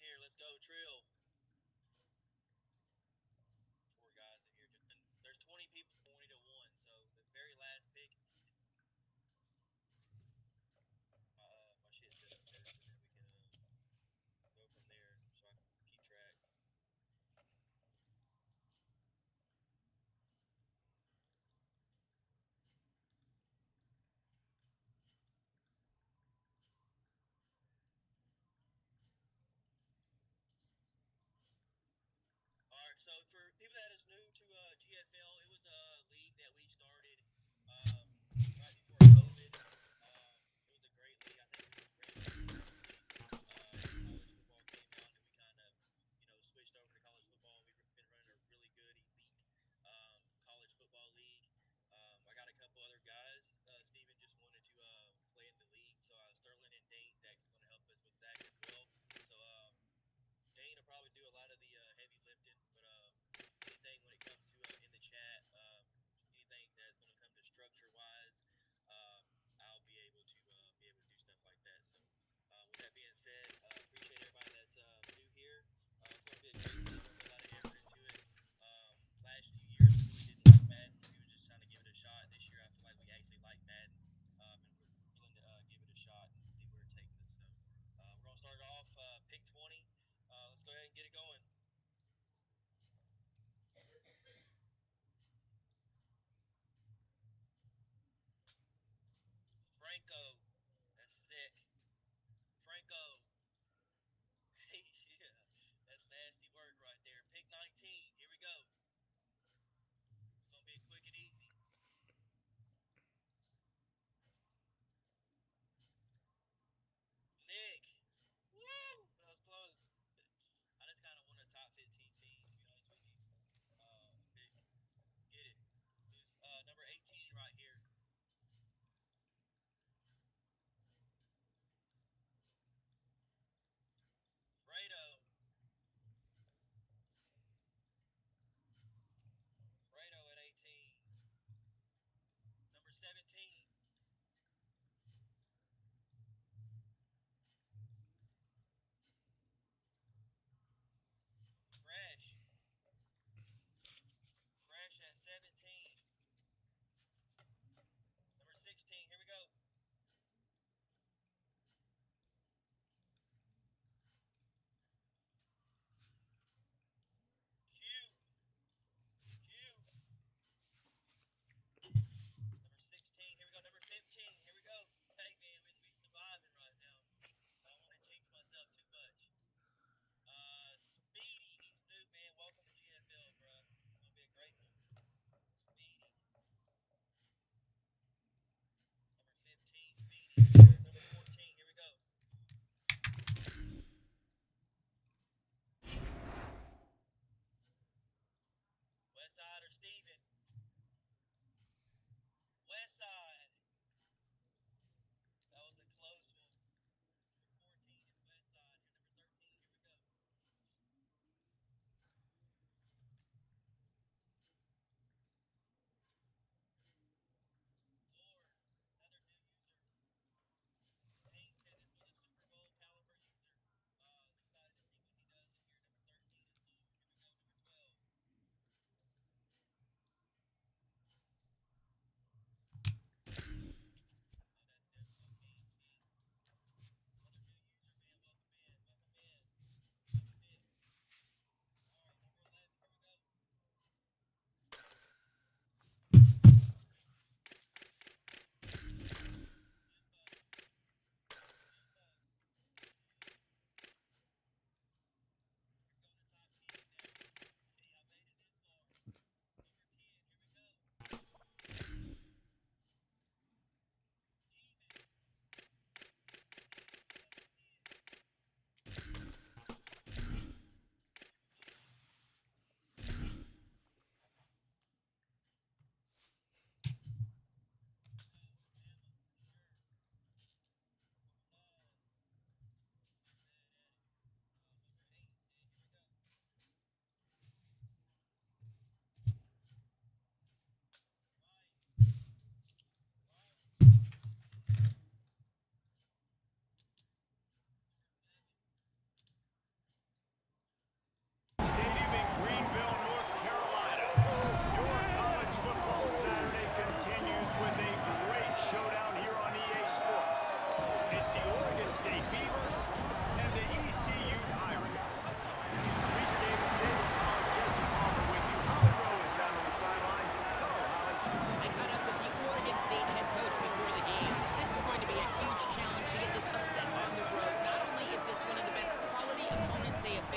here. Let's go, Trill. 4 guys in here. There's 20 people, 20 to 1. So the very last pick, my shit set up first, and then we can go from there, so I can keep track. All right. So for people that is new to GFL, it was a league that we started um, right before COVID. It was a great league. I think it was ran through college football came out, and we kind of, switched over to college football. We've been running a really good elite college football league. I got a couple other guys. Steven just wanted to play in the league, so Sterling and Dane's actually going to help us with Zach as well. So Dane will probably do a lot of the heavy lifting, but anything when it comes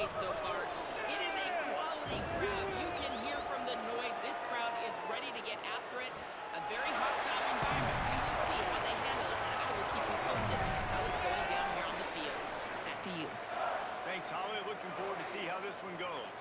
face so far. It is a quality crowd. You can hear from the noise. This crowd is ready to get after it. A very hostile environment. We will see how they handle it. I will keep you posted how it's going down here on the field. Back to you. Thanks, Holly. Looking forward to see how this one goes.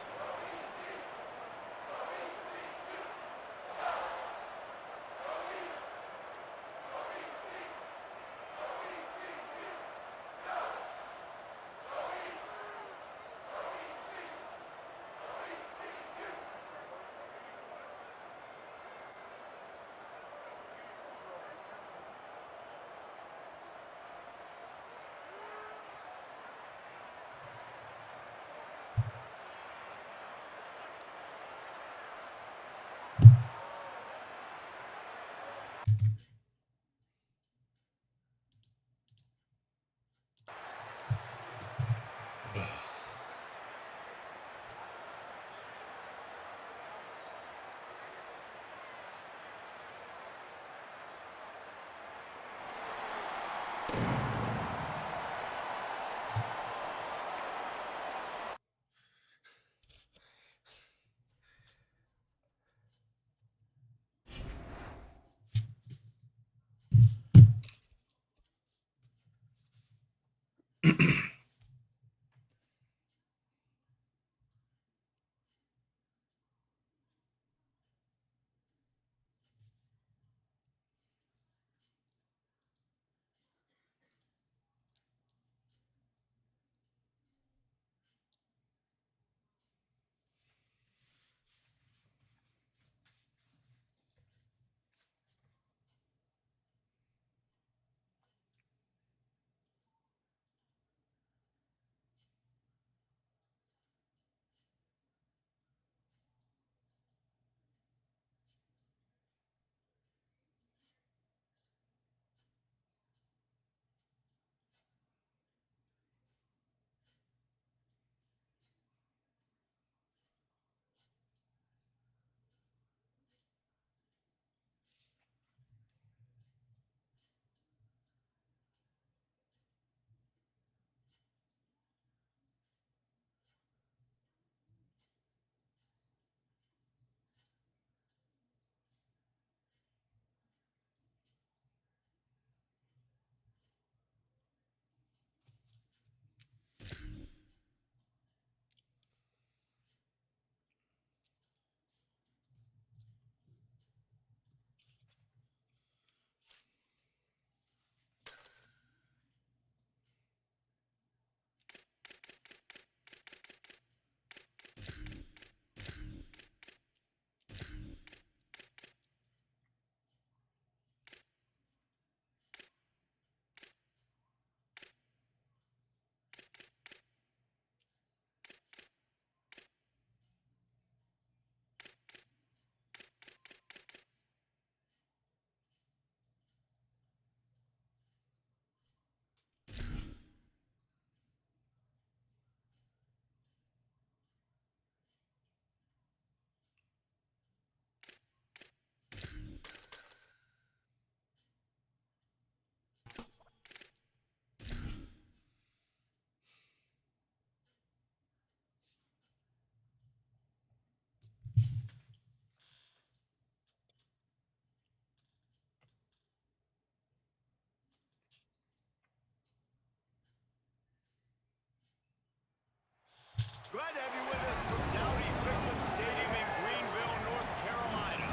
Glad to have you with us from Dowdy-Ficklen Stadium in Greenville, North Carolina.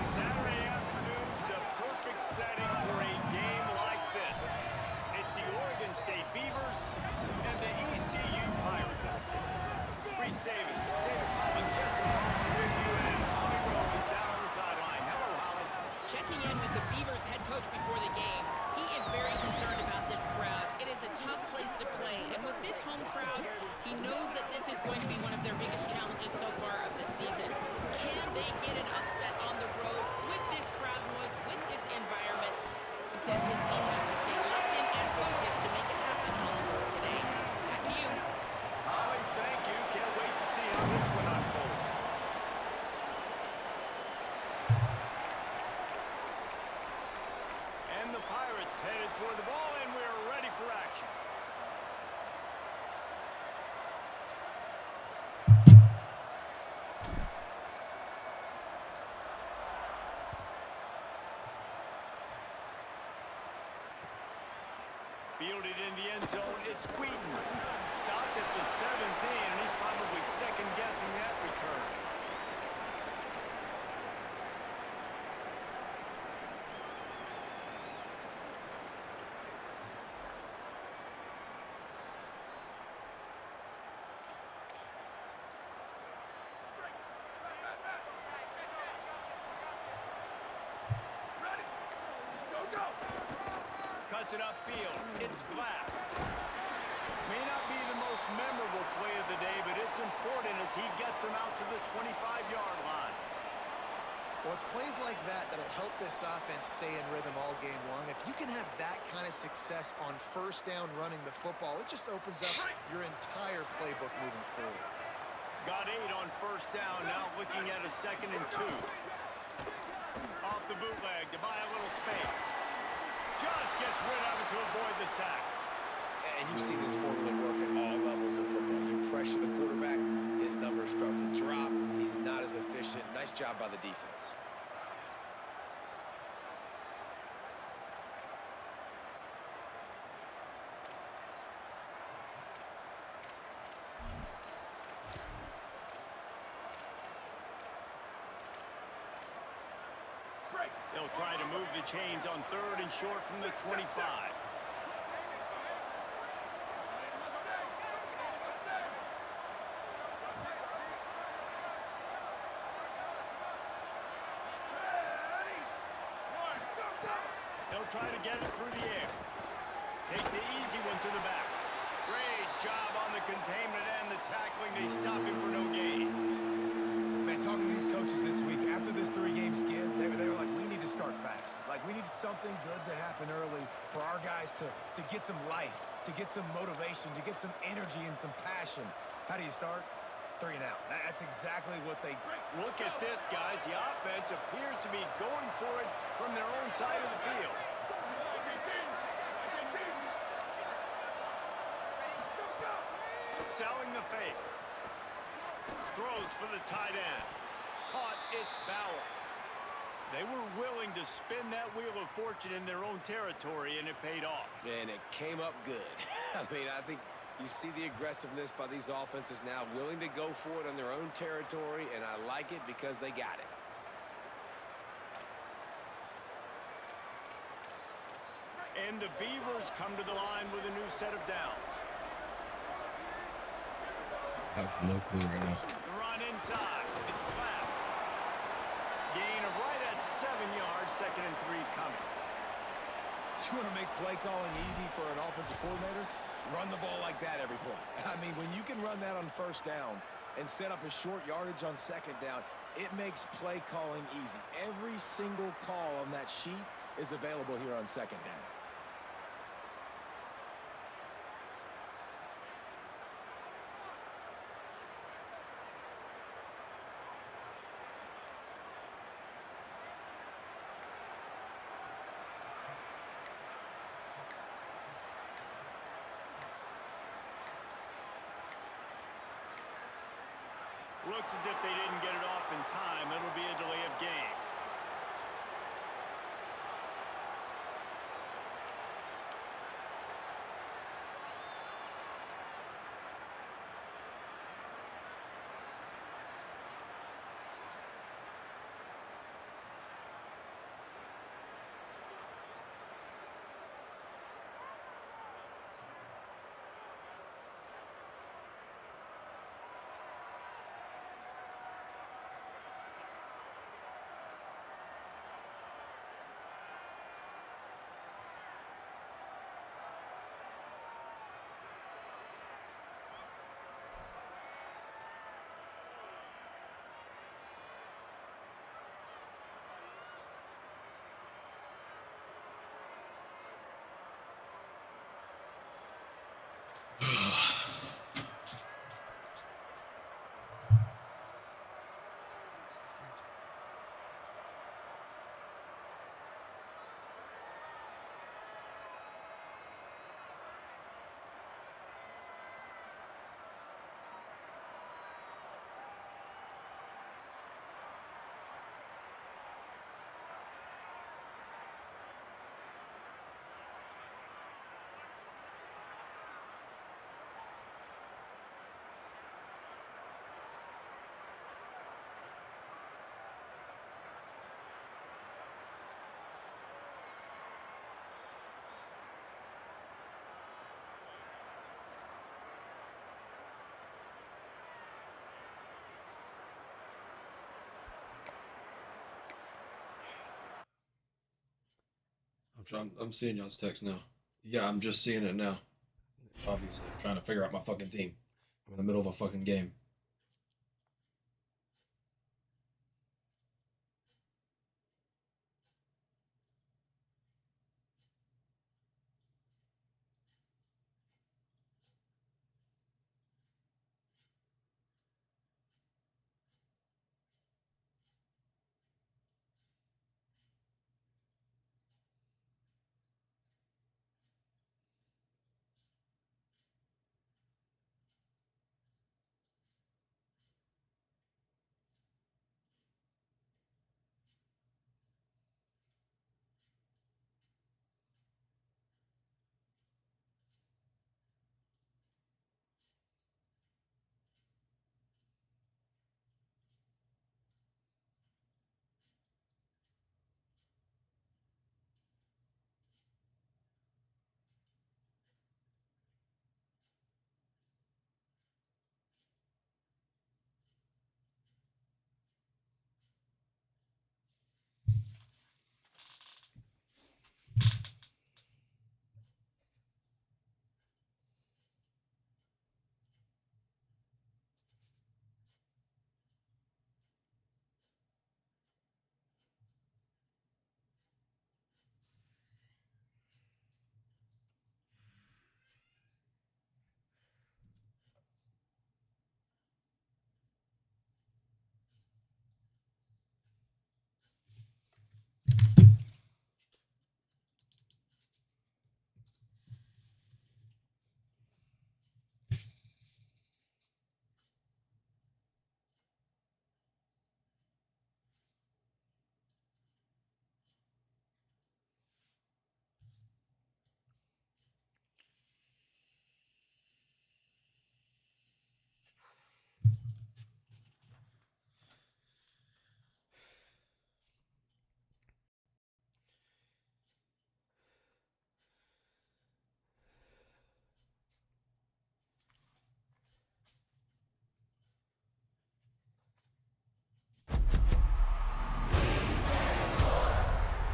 Saturday afternoon's the perfect setting for a game like this. It's the Oregon State Beavers and the ECU Pirates. Reese Davis, David, I'm Jesse with you, and Holly Rowe is down on the sideline. Hello, Holly. Checking in with the Beavers head coach before the game. He is very concerned about this crowd. It is a tough place to play, and with this home crowd, he knows that this is going to be one of their biggest challenges so far of the season. Can they get an upset on the road with this crowd noise, with this environment? He says his team has to stay locked in and focused to make it happen on the road today. Back to you. Holly, thank you. Can't wait to see Fielded in the end zone, it's Wheaton. Stopped at the 17, and he's probably second-guessing that return. Cuts it upfield. It's Glass. May not be the most memorable play of the day, but it's important as he gets him out to the 25-yard line. Well, it's plays like that that'll help this offense stay in rhythm all game long. If you can have that kind of success on first down running the football, it just opens up your entire playbook moving forward. Got 8 on first down, now looking at a 2nd and 2. Off the bootleg to buy a little space. Just gets rid of it to avoid the sack. And you see this formula work at all levels of football. You pressure the quarterback, his numbers start to drop. He's not as efficient. Nice job by the defense. They'll try to move the chains on 3rd and short from the 25. They'll try to get it through the air. Takes the easy one to the back. Great job on the containment and the tackling. They stop him for no gain. Man, talking to these coaches this week, after this 3-game skid, they were like, we need to start fast. Like, we need something good to happen early for our guys to get some life, to get some motivation, to get some energy and some passion. How do you start? 3 and out. That's exactly what they... Look at this, guys. The offense appears to be going for it from their own side of the field. Selling the fake. Throws for the tight end. Caught its Bowers. They were willing to spin that wheel of fortune in their own territory, and it paid off. And it came up good. I mean, I think you see the aggressiveness by these offenses now, willing to go for it on their own territory, and I like it because they got it. And the Beavers come to the line with a new set of downs. I have no clue right now. The run inside. It's Glass. Gain of right at 7 yards. 2nd and 3 coming. You want to make play calling easy for an offensive coordinator? Run the ball like that every play. I mean, when you can run that on first down and set up a short yardage on 2nd down, it makes play calling easy. Every single call on that sheet is available here on 2nd down. Looks as if they didn't get it off in time. It'll be a delay of game. I'm seeing y'all's text now. Yeah, I'm just seeing it now. Obviously, I'm trying to figure out my fucking team. I'm in the middle of a fucking game.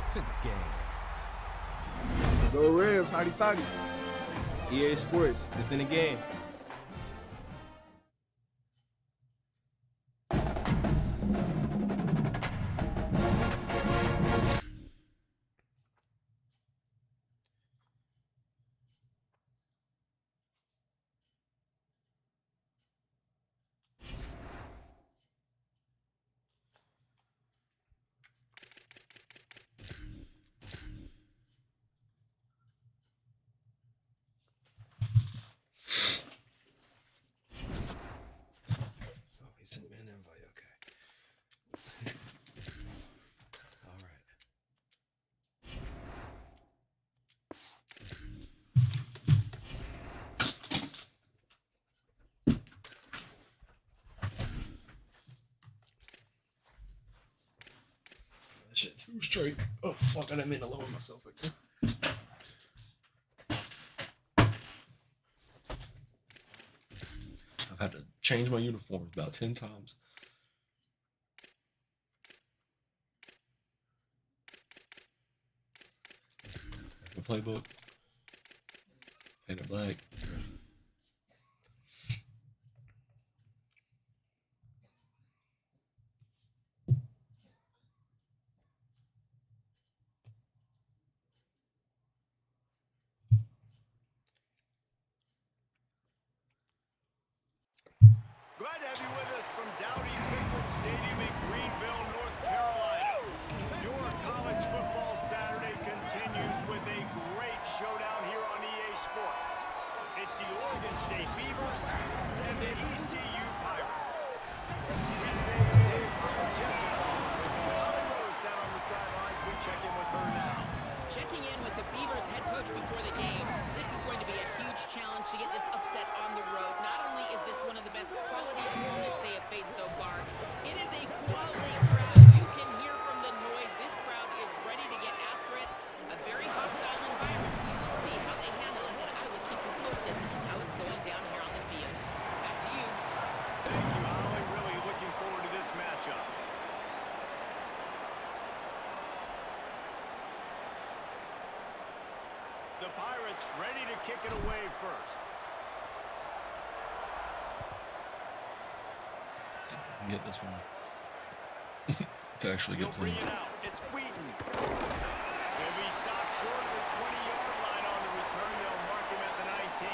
It's in the game. Go Rams, hotty toddy. EA Sports, it's in the game. Oh, he sent me an invite. Okay. All right. That shit too straight. Oh fuck! I didn't mean to lower myself again. I've had to change my uniforms about 10 times. The playbook. Painted black. Glad to have you with us from Dowdy-Ficklen Stadium in Greenville, North Carolina. Your college football Saturday continues with a great showdown here on EA Sports. It's the Oregon State Beavers and the ECU Pirates. We stay with Jessica. Holly Rose down on the sidelines. We check in with her now. Checking in with the Beavers head coach before the game. This is going to be a huge challenge to get this upset on the road. Not only is this one of the best quality opponents they have faced so far, it is a quality crowd. You can hear from the noise. This crowd is ready to get after it. A very hostile environment. We will see how they handle it, and I will keep you posted how it's going down here on the field. Back to you. Pirates ready to kick it away first. See if I can get this one to actually He'll get bring clean. it out. It's Wheaton. He'll be stopped short of the 20-yard line on the return. They'll mark him at the 19.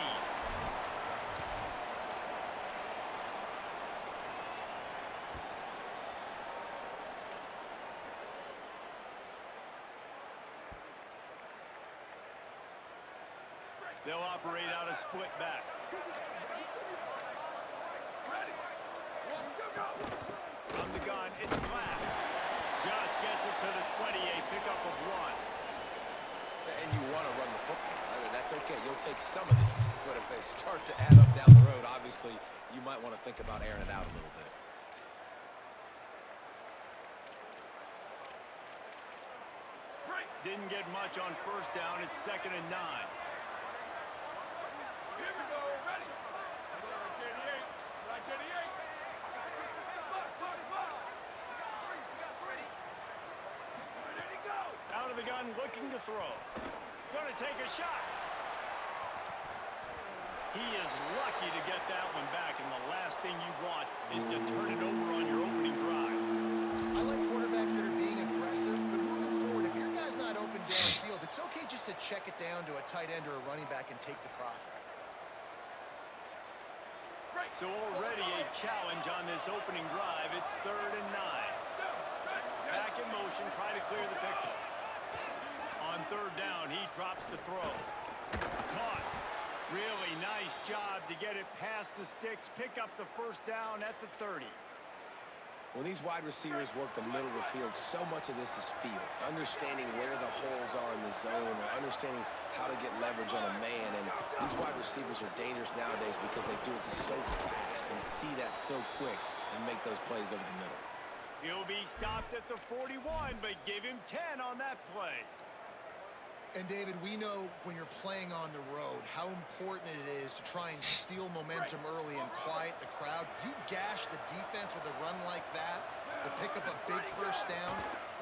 They'll operate out of split backs. From the gun, it's Glass. Just gets it to the 20, a pickup of 1. And you want to run the football. I mean, that's okay. You'll take some of these. But if they start to add up down the road, obviously, you might want to think about airing it out a little bit. Didn't get much on first down. It's 2nd and 9. Here we go. Ready. Right 88. Where did he go? Out of the gun, looking to throw. Gonna take a shot. He is lucky to get that one back, and the last thing you want is to turn it over on your opening drive. I like quarterbacks that are being aggressive, but moving forward, if your guy's not open downfield, it's okay just to check it down to a tight end or a running back and take the profit. So already a challenge on this opening drive. It's 3rd and 9. Back in motion, trying to clear the picture. On 3rd down, he drops to throw. Caught. Really nice job to get it past the sticks. Pick up the first down at the 30. When these wide receivers work the middle of the field, so much of this is feel. Understanding where the holes are in the zone, or understanding how to get leverage on a man. And these wide receivers are dangerous nowadays because they do it so fast and see that so quick and make those plays over the middle. He'll be stopped at the 41, but give him 10 on that play. And David, we know when you're playing on the road how important it is to try and steal momentum early and quiet the crowd. You gash the defense with a run like that to pick up a big first down,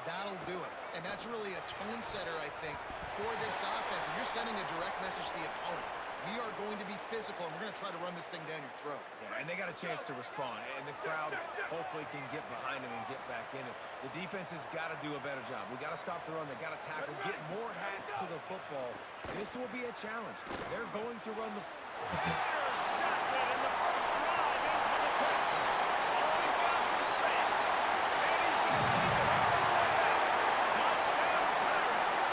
that'll do it. And that's really a tone setter, I think, for this offense. And you're sending a direct message to the opponent. We are going to be physical, and we're going to try to run this thing down your throat. Yeah, and they got a chance to respond, and the crowd hopefully can get behind them and get back in it. The defense has got to do a better job. We got to stop the run. They got to tackle, get more hats to the football. This will be a challenge. They're going to run the. Intercepted in the first drive into the pit. Oh, he's got some space. And he's going to take it all the way back. Touchdown, Pirates.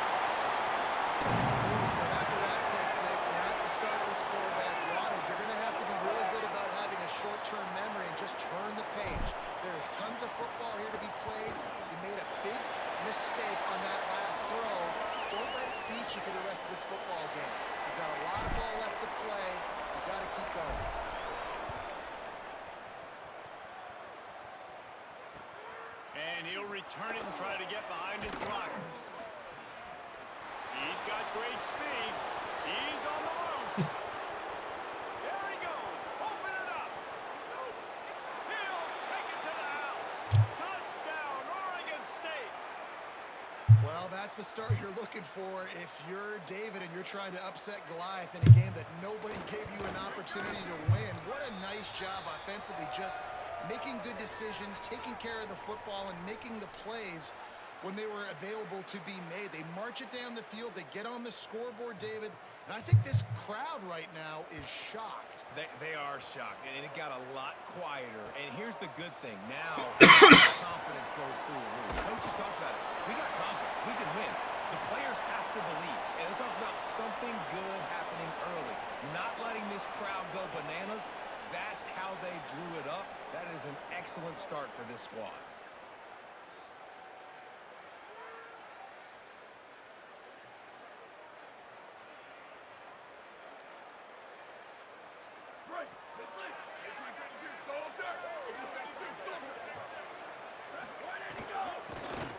So after that pick six, now at the start of this quarterback run, you're going to have to be really good about having a short-term memory and just turn the page. There is tons of football here to be played. You made a big mistake on that last throw. Don't let it beat you for the rest of this football game. You've got a lot of ball left to play. You've got to keep going. And he'll return it and try to get behind his blockers. He's got great speed. He's on the loose. There he goes. Open it up. He'll take it to the house. Touchdown, Oregon State. Well, that's the start you're looking for if you're David and you're trying to upset Goliath in a game that nobody gave you an opportunity to win. What a nice job offensively, just making good decisions, taking care of the football, and making the plays when they were available to be made. They march it down the field. They get on the scoreboard, David. And I think this crowd right now is shocked. They are shocked, and it got a lot quieter. And here's the good thing. Now, confidence goes through the roof. Coaches talk about it. We got confidence. We can win. The players have to believe. And they talk about something good happening early. Not letting this crowd go bananas. That's how they drew it up. That is an excellent start for this squad.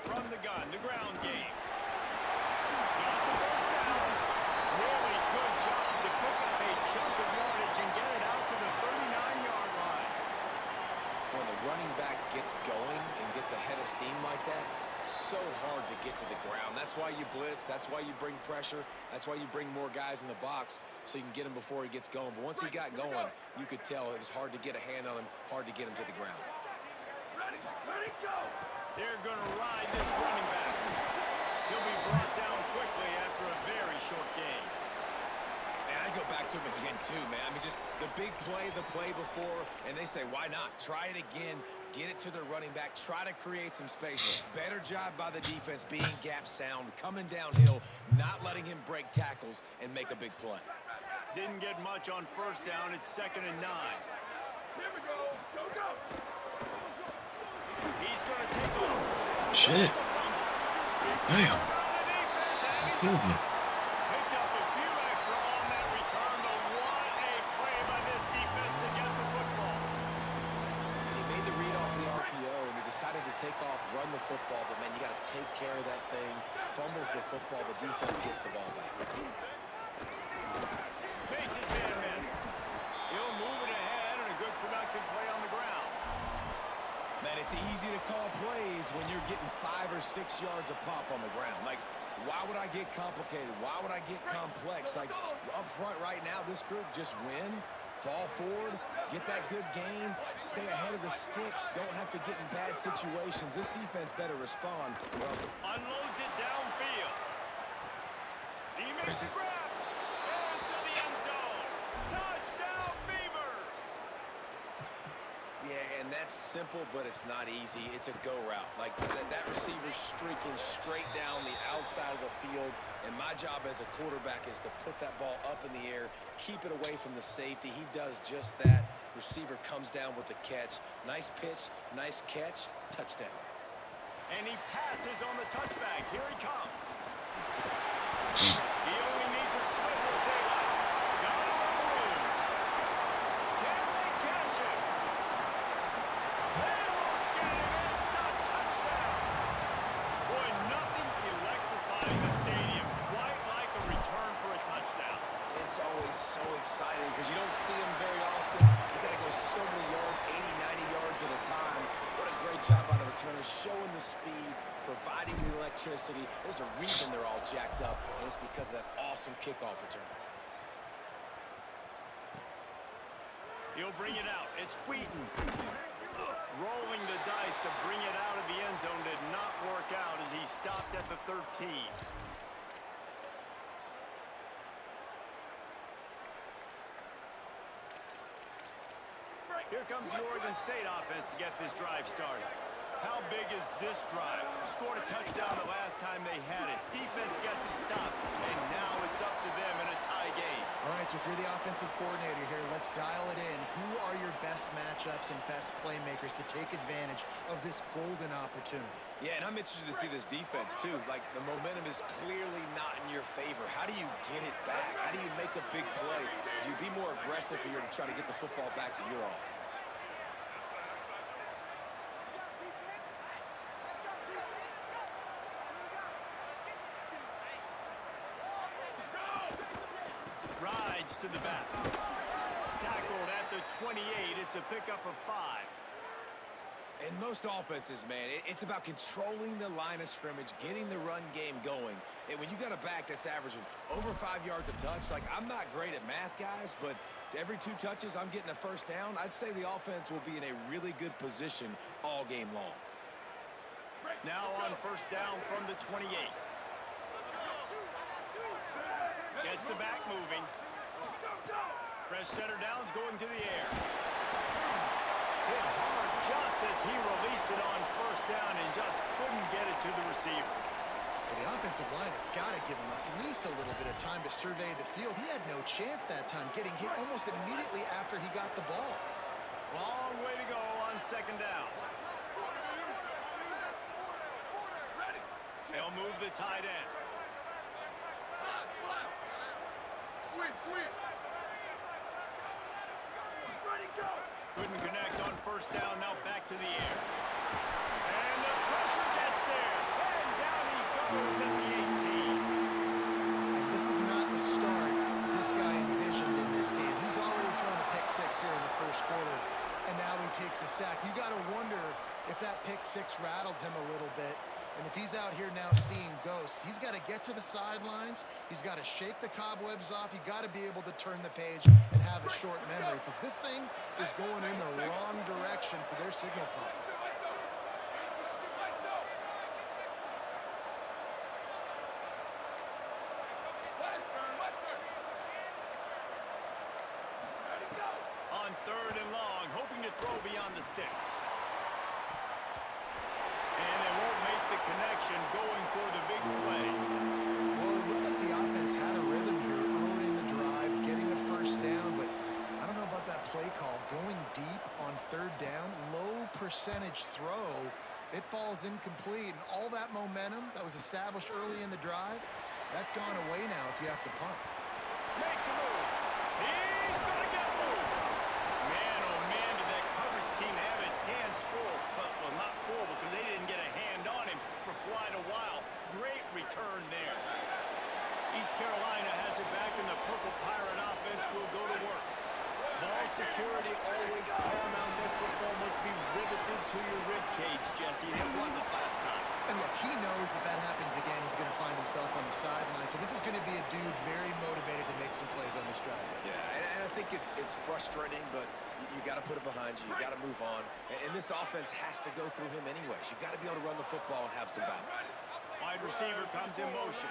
From the gun, the ground game. Got the first down. Really good job to pick up a chunk of yardage and get it out to the 39-yard line. when the running back gets going and gets ahead of steam like that, so hard to get to the ground. That's why you blitz. That's why you bring pressure. That's why you bring more guys in the box so you can get him before he gets going. But once he got going, you could tell it was hard to get a hand on him, hard to get him to the ground. Ready, go! They're going to ride this running back. He'll be brought down quickly after a very short game. And I go back to him again, too, man. I mean, just the big play, the play before, and they say, why not? Try it again. Get it to the running back. Try to create some space. Better job by the defense being gap sound, coming downhill, not letting him break tackles and make a big play. Didn't get much on first down. It's 2nd and 9. Here we go. Go. He's going to take over. Shit. Damn. Killed me. Picked up a few extra on that return, but what a play by this defense to get the football. He made the read off the RPO, and he decided to take off, run the football, but, man, you got to take care of that thing. Fumbles the football, the defense gets the ball back. Bates his man. He'll move it ahead, and a good productive play on the ground. Man, it's easy to call plays when you're getting 5 or 6 yards a pop on the ground. Like, why would I get complicated? Why would I get complex? Like, up front right now, this group just win, fall forward, get that good gain, stay ahead of the sticks, don't have to get in bad situations. This defense better respond. Well, Unloads it downfield. He makes a grab. Into the end zone. Touchdown, Beavers! Yeah, and that's simple, but it's not easy. It's a go route. Like, that receiver's streaking straight down the outside of the field, and my job as a quarterback is to put that ball up in the air, keep it away from the safety. He does just that. Receiver comes down with the catch. Nice pitch, nice catch, touchdown. And he passes on the touchback. Here he comes. He only needs a swivel of daylight. Got it on the room. Can they catch him? They won't get him. It's a touchdown. Boy, nothing electrifies a stadium quite like a return for a touchdown. It's always so exciting because you don't see them very often. You got to go so many yards, 80, 90 yards at a time. What a great job by the returner, showing the speed, providing the electricity. There's a reason they're all jacked up, and it's because of that awesome kickoff return. He'll bring it out. It's Wheaton. Rolling the dice to bring it out of the end zone did not work out as he stopped at the 13. Here comes the Oregon State offense to get this drive started. How big is this drive? Scored a touchdown the last time they had it. Defense gets a stop, and now it's up to them in a tie game. All right, so if you're the offensive coordinator here, let's dial it in. Who are your best matchups and best playmakers to take advantage of this golden opportunity? yeah, and I'm interested to see this defense, too. Like, the momentum is clearly not in your favor. How do you get it back? How do you make a big play? Do you be more aggressive here to try to get the football back to your offense? Rides to the back. Tackled at the 28. It's a pickup of 5. And most offenses, man, it's about controlling the line of scrimmage, getting the run game going. And when you got a back that's averaging over 5 yards a touch, like, I'm not great at math, guys, but every 2 touches, I'm getting a first down. I'd say the offense will be in a really good position all game long. Now on first down from the 28. Gets the back moving. Press center downs going to the air. Hit hard just as he released it on first down and just couldn't get it to the receiver. Well, the offensive line has got to give him at least a little bit of time to survey the field. He had no chance that time, getting hit almost immediately after he got the ball. Long way to go on second down. They'll move the tight end. Sweep. Couldn't connect on first down, now back to the air. And the pressure gets there. And down he goes at the 18. And this is not the start this guy envisioned in this game. He's already thrown a pick 6 here in the first quarter, and now he takes a sack. You you got to wonder if that pick six rattled him a little bit. And if he's out here now seeing ghosts, he's got to get to the sidelines. He's got to shake the cobwebs off. You got to be able to turn the page and have a short memory, because this thing is going in the wrong direction for their signal call. On 3rd and long, hoping to throw beyond the sticks. And they won't make the connection, going for the big play. Well, it looked like the offense had a rhythm here early in the drive, getting a first down, but I don't know about that play call. Going deep on 3rd down, low percentage throw, it falls incomplete, and all that momentum that was established early in the drive, that's gone away now if you have to punt. Makes a move. He's going to get moved. Man, oh man, did that coverage team have its hands full. Well, not full, because they didn't get a hand on him for quite a while. Great return there. East Carolina has it back, and the Purple Pirate offense will go to work. Ball security always paramount. That football must be riveted to your rib cage, Jesse, and it wasn't last time. And look, he knows that that happens again. He's going to find himself on the sideline. So this is going to be a dude very motivated to make some plays on this drive. Yeah, and I think it's frustrating, but you got to put it behind you. You got to move on. And this offense has to go through him anyways. You got to be able to run the football and have some balance. Wide receiver comes in motion.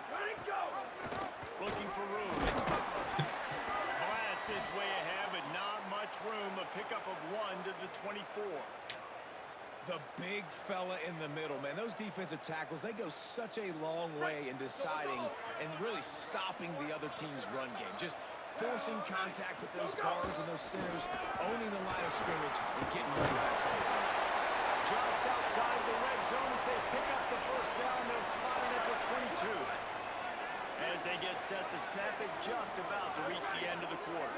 Ready, go! Looking for room. Blast his way ahead, but not much room. A pickup of 1 to the 24. The big fella in the middle, man. Those defensive tackles, they go such a long way in deciding and really stopping the other team's run game. Just forcing contact with those guards and those centers, owning the line of scrimmage, and getting running backs on the ground. Just outside the red zone as they pick up the first down. They'll spot it at the 22. As they get set to snap it, just about to reach the end of the quarter.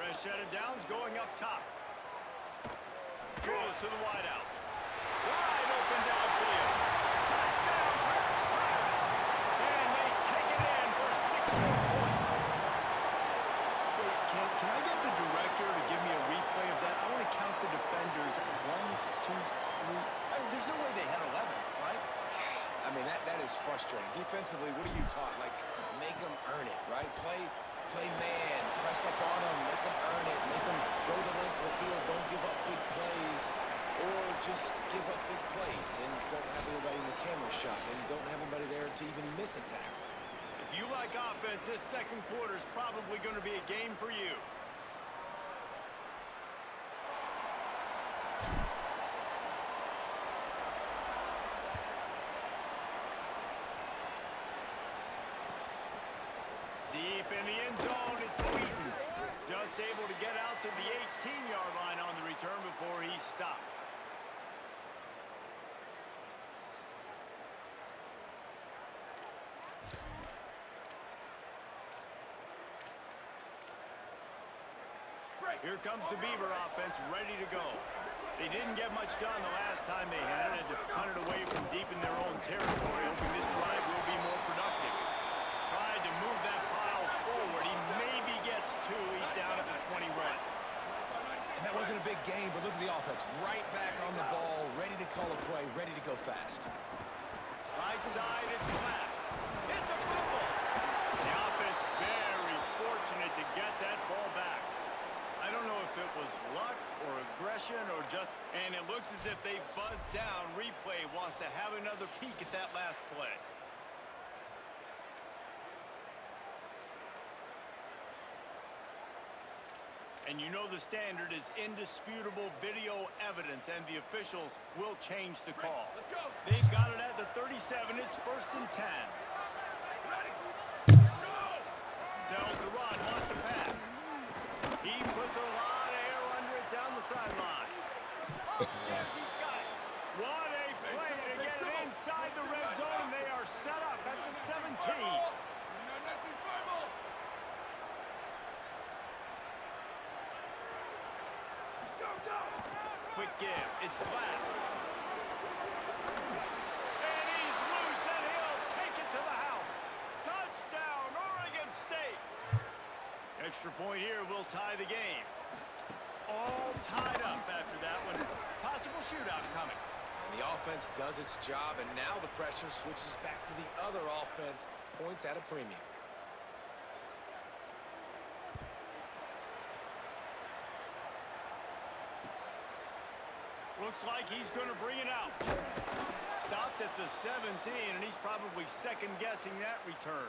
Fresh set of downs going up top. Goes to the wideout. Wide open downfield. Touchdown, Pirates! And they take it in for 6 more points. Wait, can I get the director to give me a replay of that? I want to count the defenders. 1, 2, 3. I mean, there's no way they had 11, right? I mean, that is frustrating. Defensively, what are you taught? Like, make them earn it, right? Play man, press up on them, make them earn it, make them go the length of the field, don't give up big plays, or just give up big plays and don't have anybody in the camera shot and don't have anybody there to even miss a tackle. If you like offense, this second quarter is probably going to be a game for you. Deep in the end zone, it's Wheaton. Just able to get out to the 18-yard line on the return before he stopped. Here comes the Beaver offense, ready to go. They didn't get much done the last time they had it, to punt it away from deep in their own territory, hoping this drive will be more productive. Tried to move that pile forward. He maybe gets 2. He's down at the 21. And that wasn't a big game, but look at the offense. Right back on the ball, ready to call a play, ready to go fast. Right side, it's Glass. It's a fumble. The offense very fortunate to get that ball back. I don't know if it was luck or aggression or just... And it looks as if they buzzed down. Replay wants to have another peek at that last play. And you know the standard is indisputable video evidence, and the officials will change the call. Let's go. They've got it at the 37. It's 1st and 10. Tells the run, wants to pass. He puts a lot of air under it down the sideline. Upstairs, he's got it. What a play to get it inside the red zone, and they are set up at the 17. Quick give, it's Glass. And he's loose, and he'll take it to the house. Touchdown, Oregon State. Extra point here will tie the game. All tied up after that one. Possible shootout coming. And the offense does its job, and now the pressure switches back to the other offense. Points at a premium. Looks like he's going to bring it out. Stopped at the 17, and he's probably second-guessing that return.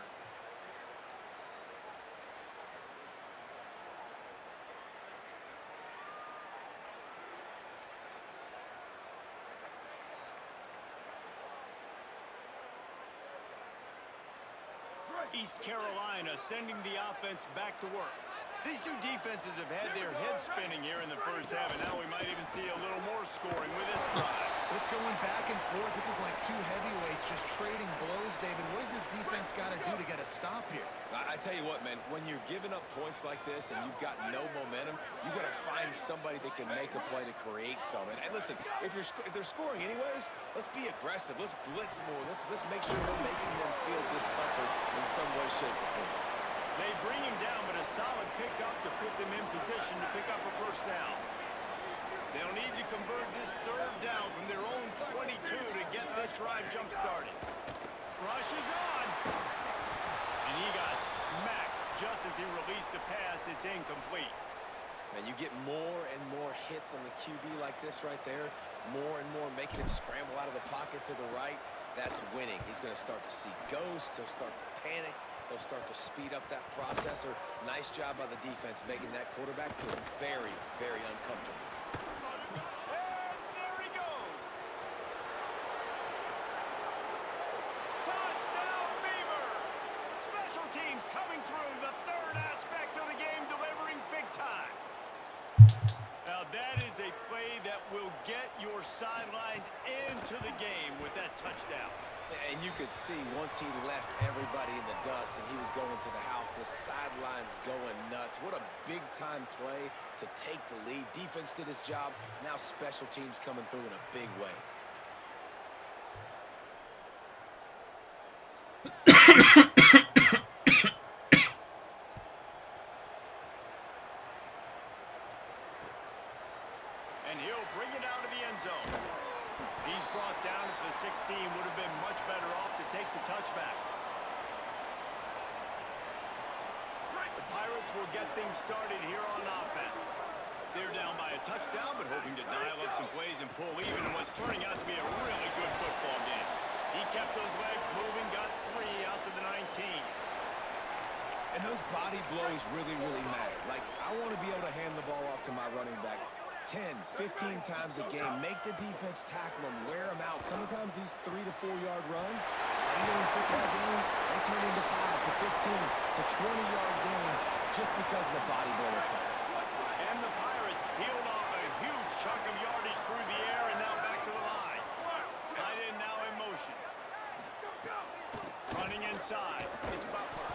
East Carolina sending the offense back to work. These two defenses have had their heads spinning here in the first half, and now we might even see a little more scoring with this drive. It's going back and forth. This is like two heavyweights just trading blows, David. What does this defense got to do to get a stop here? I tell you what, man, when you're giving up points like this and you've got no momentum, you got to find somebody that can make a play to create something. And listen, if they're scoring anyways, let's be aggressive. Let's blitz more. Let's make sure we're making them feel discomfort in some way, shape, or form. They bring him down, but a solid pickup to put them in position to pick up a first down. They'll need to convert this third down from their own 22 to get this drive jump-started. Rush is on. And he got smacked just as he released the pass. It's incomplete. Man, you get more and more hits on the QB like this right there. More and more making him scramble out of the pocket to the right. That's winning. He's going to start to see ghosts. He'll start to panic. He'll start to speed up that processor. Nice job by the defense making that quarterback feel very, very uncomfortable. And there he goes. Touchdown, Beavers! Special teams coming through, the third aspect of the game, delivering big time. Now that is a play that will get your sidelines into the game with that touchdown. And you could see once he left everybody in the dust and he was going to the house, the sidelines going nuts. What a big-time play to take the lead. Defense did his job. Now special teams coming through in a big way. And he'll bring it out of the end zone. He's brought down at the 16. Would have been much better off to take the touchback. The Pirates will get things started here on offense. They're down by a touchdown, but hoping to dial up some plays and pull even in what's turning out to be a really good football game. He kept those legs moving, got 3 out to the 19. And those body blows really, really matter. Like, I want to be able to hand the ball off to my running back 10, 15 times a game. Make the defense tackle them, wear them out. Sometimes these 3 to 4 yard runs, later in football games, they turn into 5 to 15 to 20 yard gains just because of the body blow effect. And the Pirates peeled off a huge chunk of yardage through the air and now back to the line. Tight end now in motion. Running inside. It's Butler.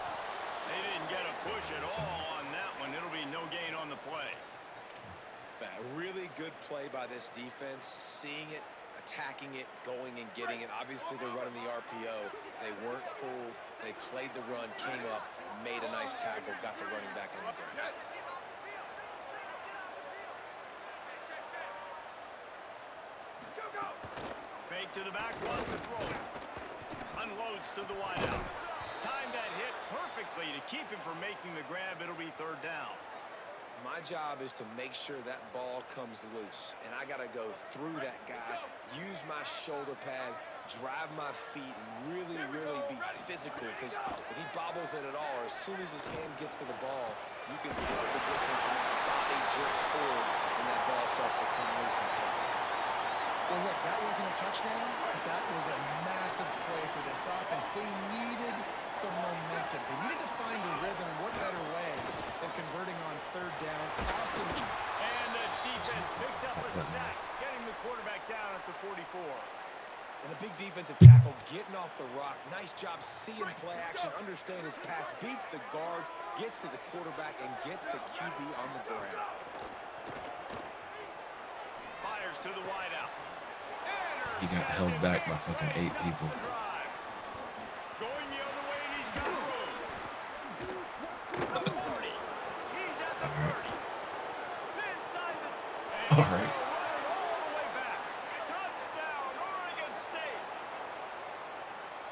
They didn't get a push at all on that one. It'll be no gain on the play. A really good play by this defense, seeing it, attacking it, going and getting it. Obviously, they're running the RPO. They weren't fooled. They played the run, came up, made a nice tackle, got the running back on the ground. Fake to the back, wants to throw it. Unloads to the wideout. Timed that hit perfectly to keep him from making the grab. It'll be third down. My job is to make sure that ball comes loose, and I got to go through that guy, use my shoulder pad, drive my feet, and really, really be physical, because if he bobbles it at all, or as soon as his hand gets to the ball, you can tell the difference when that body jerks forward and that ball starts to come loose and play. Well, look, that wasn't a touchdown, but that was a massive play for this offense. They needed some momentum. They needed to find a rhythm, and what better way than converting on third down. Awesome job. And the defense picks up a sack, getting the quarterback down at the 44. And the big defensive tackle getting off the rock. Nice job seeing play action, understand his pass, beats the guard, gets to the quarterback, and gets the QB on the ground. Fires to the wideout. He got held back by fucking 8 people. Going the other way, and he's got room. 40. All right. All the way back. Touchdown, Oregon State.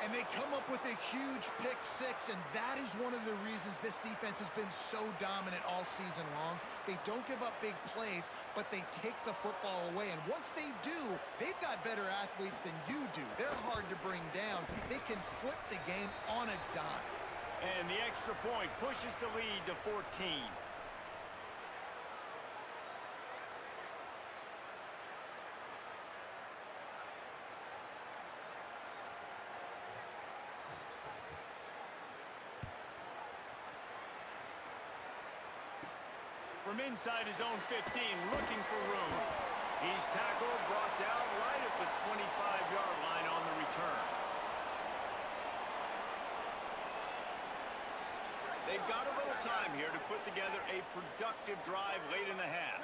And they come up with a huge pick six, and that is one of the reasons this defense has been so dominant all season long. They don't give up big plays, but they take the football away. And once they do, they've got better athletes than you do. They're hard to bring down. They can flip the game on a dime. And the extra point pushes the lead to 14. From inside his own 15, looking for room. He's tackled, brought down right at the 25-yard line on the return. They've got a little time here to put together a productive drive late in the half.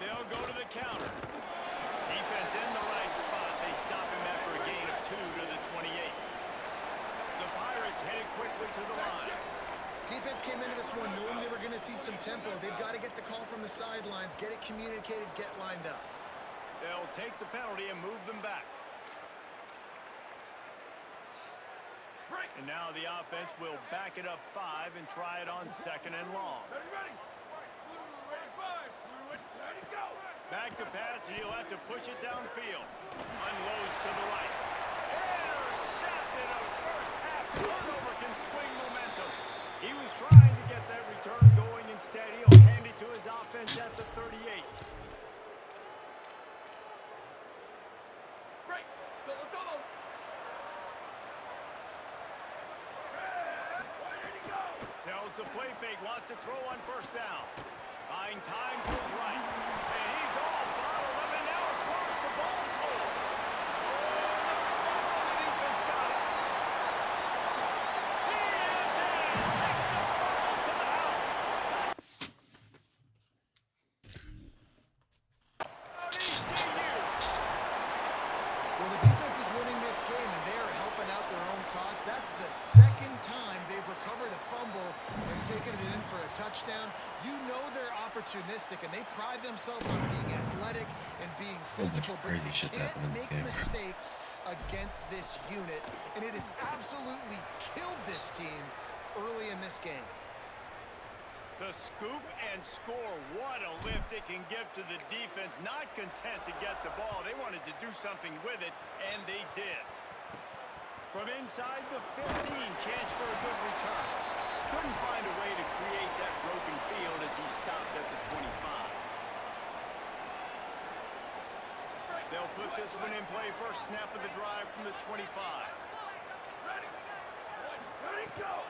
They'll go to the counter. Defense in the right spot. They stop him after a gain of 2 to the 28. The Pirates headed quickly to the line. Defense came into this one knowing they were going to see some tempo. They've got to get the call from the sidelines, get it communicated, get lined up. They'll take the penalty and move them back. And now the offense will back it up 5 and try it on 2nd and long. Back to pass, and he'll have to push it downfield. Unloads to the right. Intercepted. A first half turnover can swing momentum. He was trying to get that return going. Instead, he'll hand it to his offense at the 38. Tells the play fake, wants to throw on 1st down. Buying time to his right. And he's all bottled up, and now it's worse. The ball's loose. Oh, the fumble, the defense got it. He is in. Takes the fumble to the house. ECU. Well, the defense is winning this game, and they are helping out their own cause. That's the second time they've recovered a fumble and taken it in for a touchdown. You know they're opportunistic, and they pride themselves on being athletic and being physical. Crazy shit's happening in this game. Make mistakes against this unit, and it has absolutely killed this team early in this game. The scoop and score. What a lift it can give to the defense. Not content to get the ball. They wanted to do something with it, and they did. From inside the 15, chance for a good return. Couldn't find a way to create that broken field as he stopped at the 25. They'll put this one in play. First snap of the drive from the 25. Ready, go!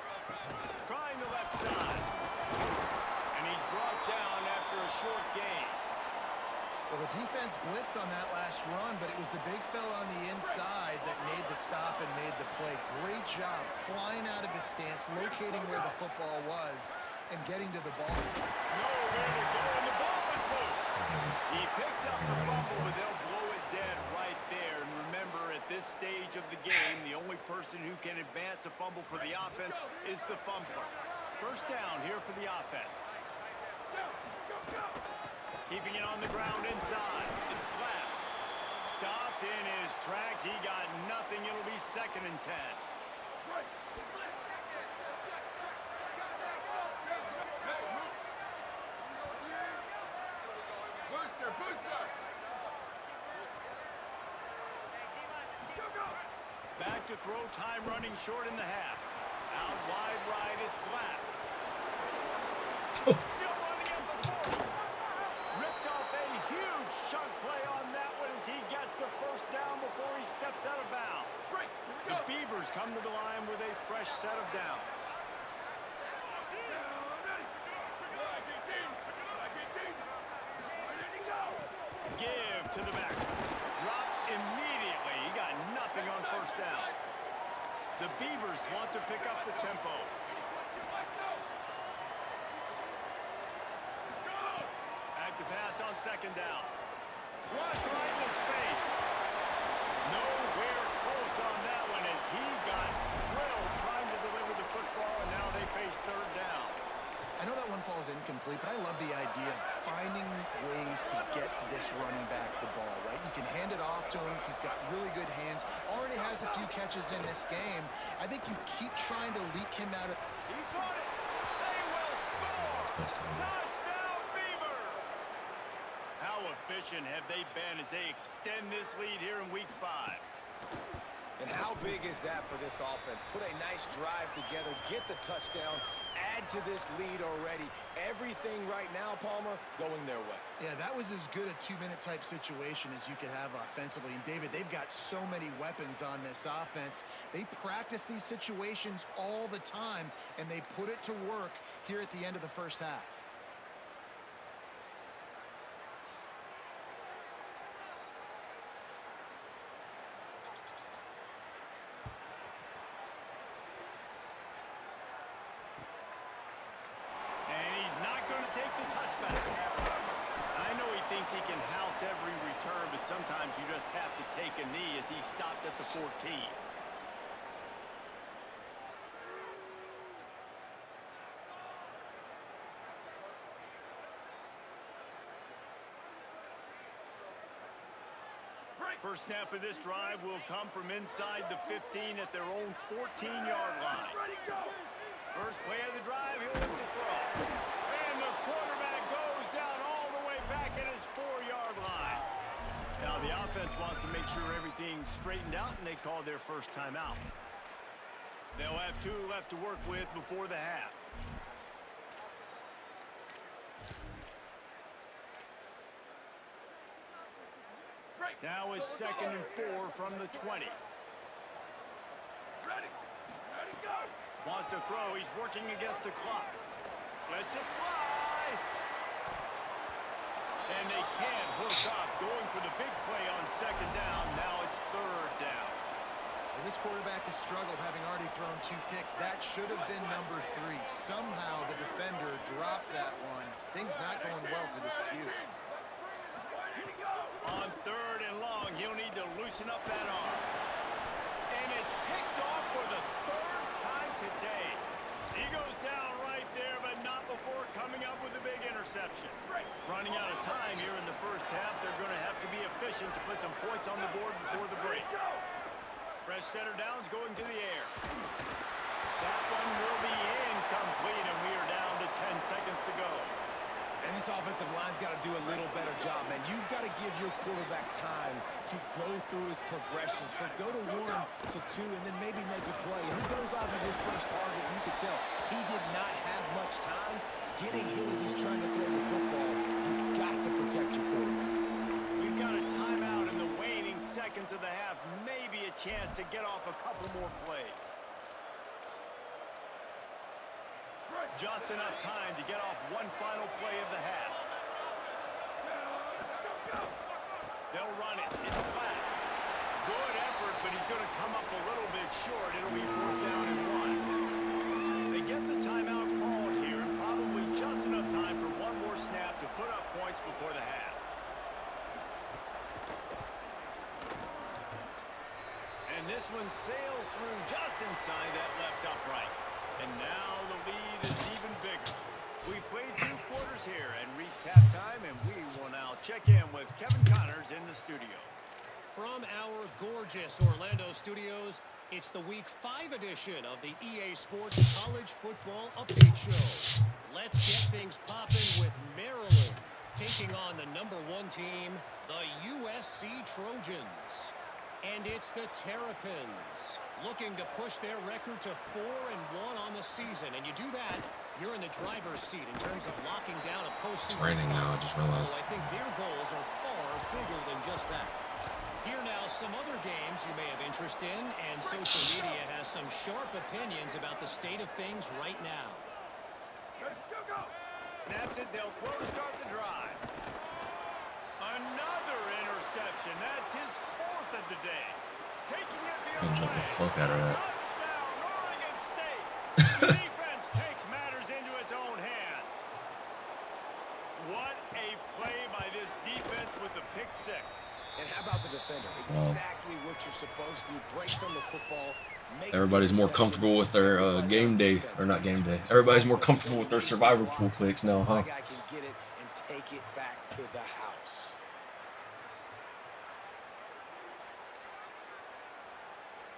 Trying the left side. And he's brought down after a short gain. Well, the defense blitzed on that last run, but it was the big fella on the inside that made the stop and made the play. Great job flying out of his stance, locating where the football was, and getting to the ball. Nowhere to go, and the ball is loose. He picks up the fumble, but they'll blow it dead right there. And remember, at this stage of the game, the only person who can advance a fumble for the offense is the fumbler. First down here for the offense. Keeping it on the ground inside. It's Glass. Stopped in his tracks. He got nothing. It'll be 2nd and 10. Booster. Back to throw. Time running short in the half. Out wide right. It's Glass. Still running at the 40. Ripped off a huge chunk play on that one as he gets the first down before he steps out of bounds. The Beavers come to the line with a fresh set of downs. Give to the back. Drop immediately. He got nothing on 1st down. The Beavers want to pick up the tempo. Back to pass on 2nd down. Rush right in his face. Nowhere close on that one as he got drilled trying to deliver the football, and now they face 3rd down. I know that one falls incomplete, a few catches in this game. I think you keep trying to leak him out of... He got it. They will score. Touchdown, Beavers. How efficient have they been as they extend this lead here in Week 5? And how big is that for this offense? Put a nice drive together, get the touchdown, add to this lead already. Everything right now, Palmer, going their way. Yeah, that was as good a two-minute type situation as you could have offensively. And, David, they've got so many weapons on this offense. They practice these situations all the time, and they put it to work here at the end of the first half. He can house every return, but sometimes you just have to take a knee as he stopped at the 14. First snap of this drive will come from inside the 15 at their own 14-yard line. First play of the drive, he'll look to throw. And the quarterback goes down all the way back at his 4-yard line. Now the offense wants to make sure everything's straightened out, and they call their first timeout. They'll have 2 left to work with before the half. Now it's 2nd and 4 from the 20. Wants to throw. He's working against the clock. Lets it fly. And they can't hook up. Going for the big play on 2nd down. Now it's 3rd down. Well, this quarterback has struggled, having already thrown 2 picks. That should have been number 3. Somehow the defender dropped that one. Things not going well for this Q. On 3rd and long, he'll need to loosen up that arm. And it's picked off for the 3rd time today. He goes down right there, but not before coming up with a big interception. Running out of time here in the first half, they're going to have to be efficient to put some points on the board before the break. Fresh center downs going to the air. That one will be incomplete, and we are down to 10 seconds to go. And this offensive line's got to do a little better job, man. You've got to give your quarterback time to go through his progressions. For go to 1 to 2 and then maybe make a play. And he goes off of his first target, and you can tell he did not have much time getting hit as he's trying to throw the football. You've got to protect your quarterback. We've got a timeout in the waning seconds of the half. Maybe a chance to get off a couple more plays. Just enough time to get off one final play of the half. They'll run it. It's fast. Good effort, but he's going to come up a little bit short. It'll be 4th down and 1. They get the timeout called here, and probably just enough time for one more snap to put up points before the half. And this one sails through just inside that left upright. And now the lead is even bigger. We played 2 quarters here and reached halftime, and we will now check in with Kevin Connors in the studio. From our gorgeous Orlando studios, it's the Week 5 edition of the EA Sports College Football Update Show. Let's get things popping with Maryland taking on the number 1 team, the USC Trojans. And it's the Terrapins looking to push their record to 4-1 on the season. And you do that, you're in the driver's seat in terms of locking down a postseason. It's raining now, I just realized. I think their goals are far bigger than just that. Here now, some other games you may have interest in, and social media has some sharp opinions about the state of things right now. Snaps it, they'll throw to start the drive. Another interception. That's his 4th of the day. Taking it the other way. The fuck out of that. Touchdown, Oregon State. The defense takes matters into its own hands. What a play by this defense with the pick 6. And how about the defender? Exactly what you're supposed to. Breaks on the football. Everybody's more comfortable with their game day, or not game day. Everybody's more comfortable with their survivor pool clicks now, huh? Guy can get it and take it back to the house.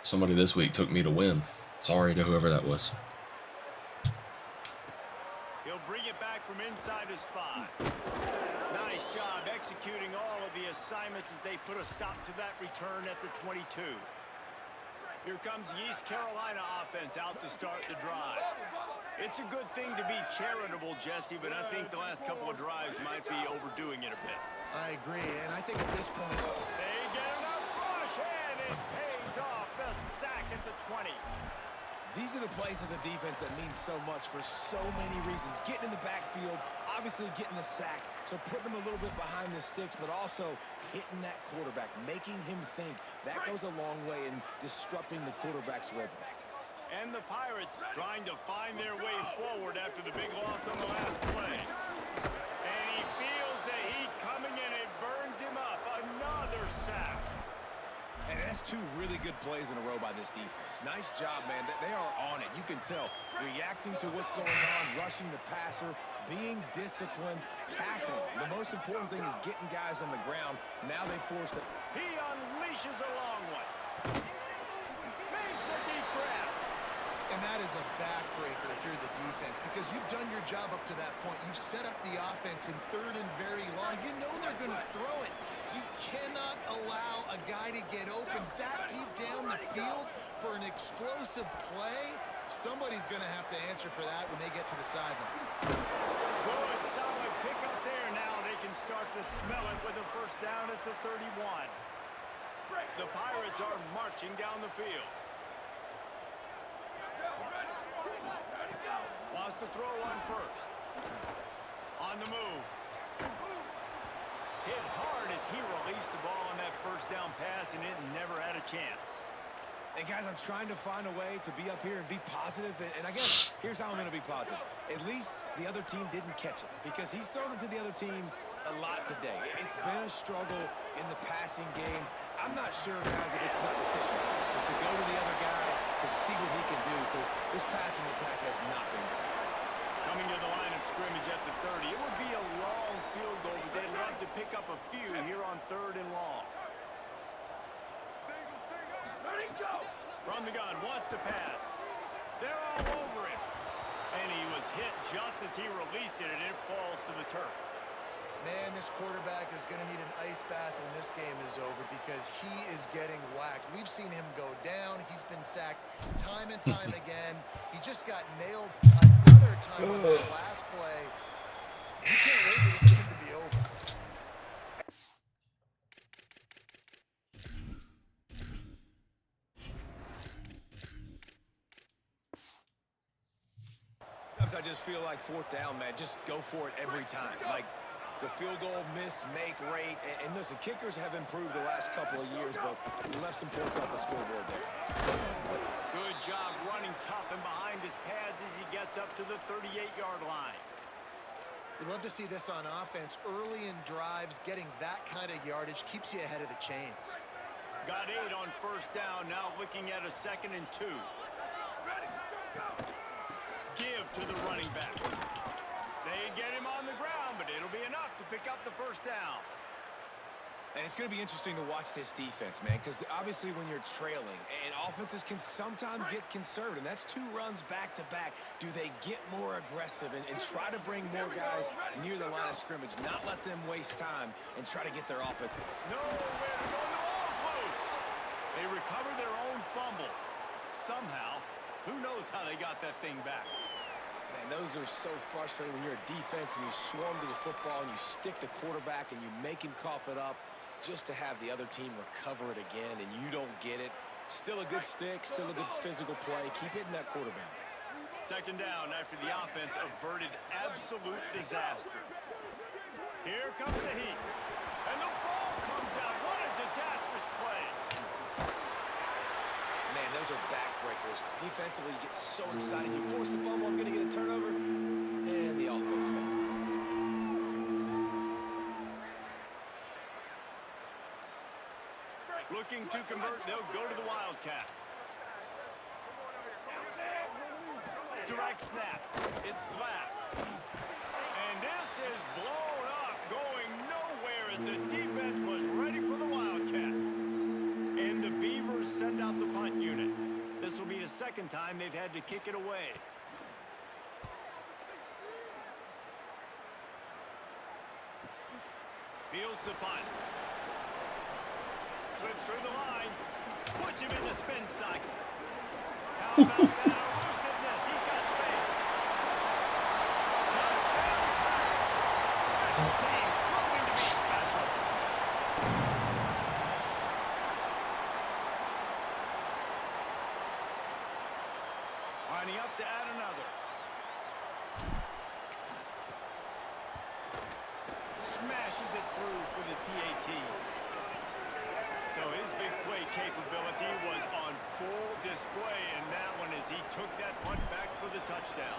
Somebody this week took me to win. Sorry to whoever that was. He'll bring it back from inside his 5. Nice job executing all of the assignments as they put a stop to that return at the 22. Here comes the East Carolina offense out to start the drive. It's a good thing to be charitable, Jesse, but I think the last couple of drives might be overdoing it a bit. I agree, and I think at this point... They get enough rush, and it pays off the sack at the 20. These are the plays as a defense that mean so much for so many reasons. Getting in the backfield, obviously getting the sack, so putting them a little bit behind the sticks, but also hitting that quarterback, making him think. That goes a long way in disrupting the quarterback's rhythm. And the Pirates trying to find their way forward after the big loss on the last play. And he feels the heat coming, and it burns him up. Another sack. And that's 2 really good plays in a row by this defense. Nice job, man. They are on it. You can tell. Reacting to what's going on, rushing the passer, being disciplined, tackling. The most important thing is getting guys on the ground. Now they forced it. He unleashes a long one. Makes a deep breath. And that is a backbreaker if you're the defense, because you've done your job up to that point. You've set up the offense in 3rd and very long. You know they're going to throw it. You cannot allow a guy to get open that deep down the field for an explosive play. Somebody's going to have to answer for that when they get to the sideline. Good, solid pickup there. Now they can start to smell it with a first down at the 31. The Pirates are marching down the field. Wants to throw one first. On the move. Hit hard as he released the ball on that first down pass, and it never had a chance. And guys, I'm trying to find a way to be up here and be positive. And I guess here's how I'm going to be positive. At least the other team didn't catch it, because he's thrown it to the other team a lot today. It's been a struggle in the passing game. I'm not sure, guys, if it's not decision time to go to the other guy to see what he can do, because this passing attack has not been good. Coming to the line of scrimmage at the 30. It would be a long field goal, but they'd love to pick up a few here on 3rd and long. Ready, go! From the gun, wants to pass. They're all over him. And he was hit just as he released it, and it falls to the turf. Man, this quarterback is going to need an ice bath when this game is over, because he is getting whacked. We've seen him go down. He's been sacked time and time again. He just got nailed another time on that last play. You can't wait for this game to be over. Sometimes I just feel like 4th down, man. Just go for it every time. Like, the field goal miss-make rate. And listen, kickers have improved the last couple of years, but he left some points off the scoreboard there. Good job running tough and behind his pads as he gets up to the 38-yard line. We love to see this on offense. Early in drives, getting that kind of yardage keeps you ahead of the chains. Got 8 on first down, now looking at a 2nd and 2. Give to the running back. They get him on the ground, but it'll be enough to pick up the first down. And it's going to be interesting to watch this defense, man, because obviously when you're trailing, and offenses can sometimes get conservative, and that's 2 runs back-to-back. Do they get more aggressive and try to bring more guys near the line of scrimmage, not let them waste time, and try to get their offense? Nowhere to go. The ball's loose. They recover their own fumble. Somehow, who knows how they got that thing back. Man, those are so frustrating when you're a defense and you swarm to the football and you stick the quarterback and you make him cough it up, just to have the other team recover it again and you don't get it. Still a good stick, still a good physical play. Keep hitting that quarterback. 2nd down after the offense averted absolute disaster. Here comes the heat. And the ball comes out. What a disastrous play. Man, those are backbreakers. Defensively, you get so excited. You force the fumble, I'm going to get a turnover, and the offense falls off. Looking to convert, they'll go to the Wildcat. Direct snap. It's Glass. And this is blown up, going nowhere as the defense was ready for the Wildcat. And the Beavers receivers send out the punt unit. This will be the second time they've had to kick it away. Fields the punt. Slips through the line. Puts him in the spin cycle. How about that elusiveness? He's got space. Touchdown pass. Special teams proving to be special. Lining up to add another. Smashes it through for the PAT. So his big play capability was on full display in that one as he took that punt back for the touchdown.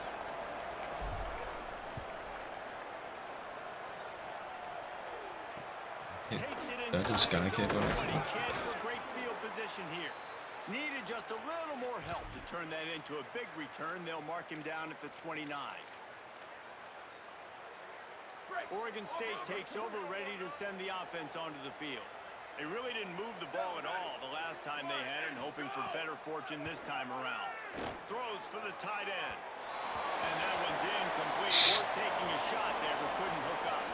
Takes it inside. Chance for great field position here. Needed just a little more help to turn that into a big return. They'll mark him down at the 29. Oregon State takes over, ready to send the offense onto the field. They really didn't move the ball at all the last time they had it, and hoping for better fortune this time around. Throws for the tight end. And that one's incomplete. Worth taking a shot there, but couldn't hook up.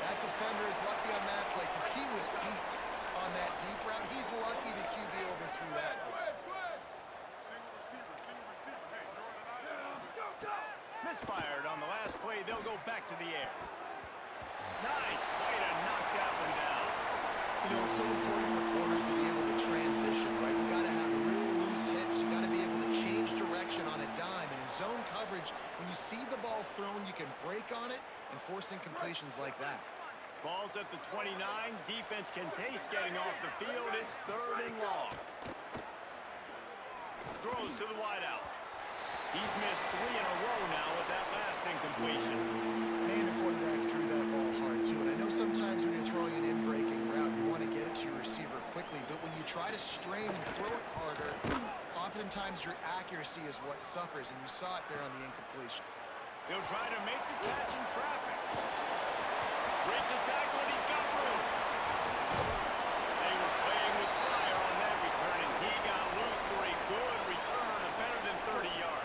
That defender is lucky on that play because he was beat on that deep route. He's lucky the QB overthrew that. Misfired on the last play. They'll go back to the air. Nice play to knock that one down. You know, it's so important for corners to be able to transition, right? You got to have real loose hips. You got to be able to change direction on a dime. And in zone coverage, when you see the ball thrown, you can break on it and force incompletions like that. Ball's at the 29. Defense can taste getting off the field. It's 3rd and long. Throws to the wideout. He's missed 3 in a row now with that last incompletion. Man, the quarterback threw that ball hard, too. And I know sometimes when you're throwing an in-breaking route, you want to get it to your receiver quickly. But when you try to strain and throw it harder, oftentimes your accuracy is what suffers. And you saw it there on the incompletion. He'll try to make the catch in traffic. Breaks a tackle and he's got room. They were playing with fire on that return, and he got loose for a good return of better than 30 yards.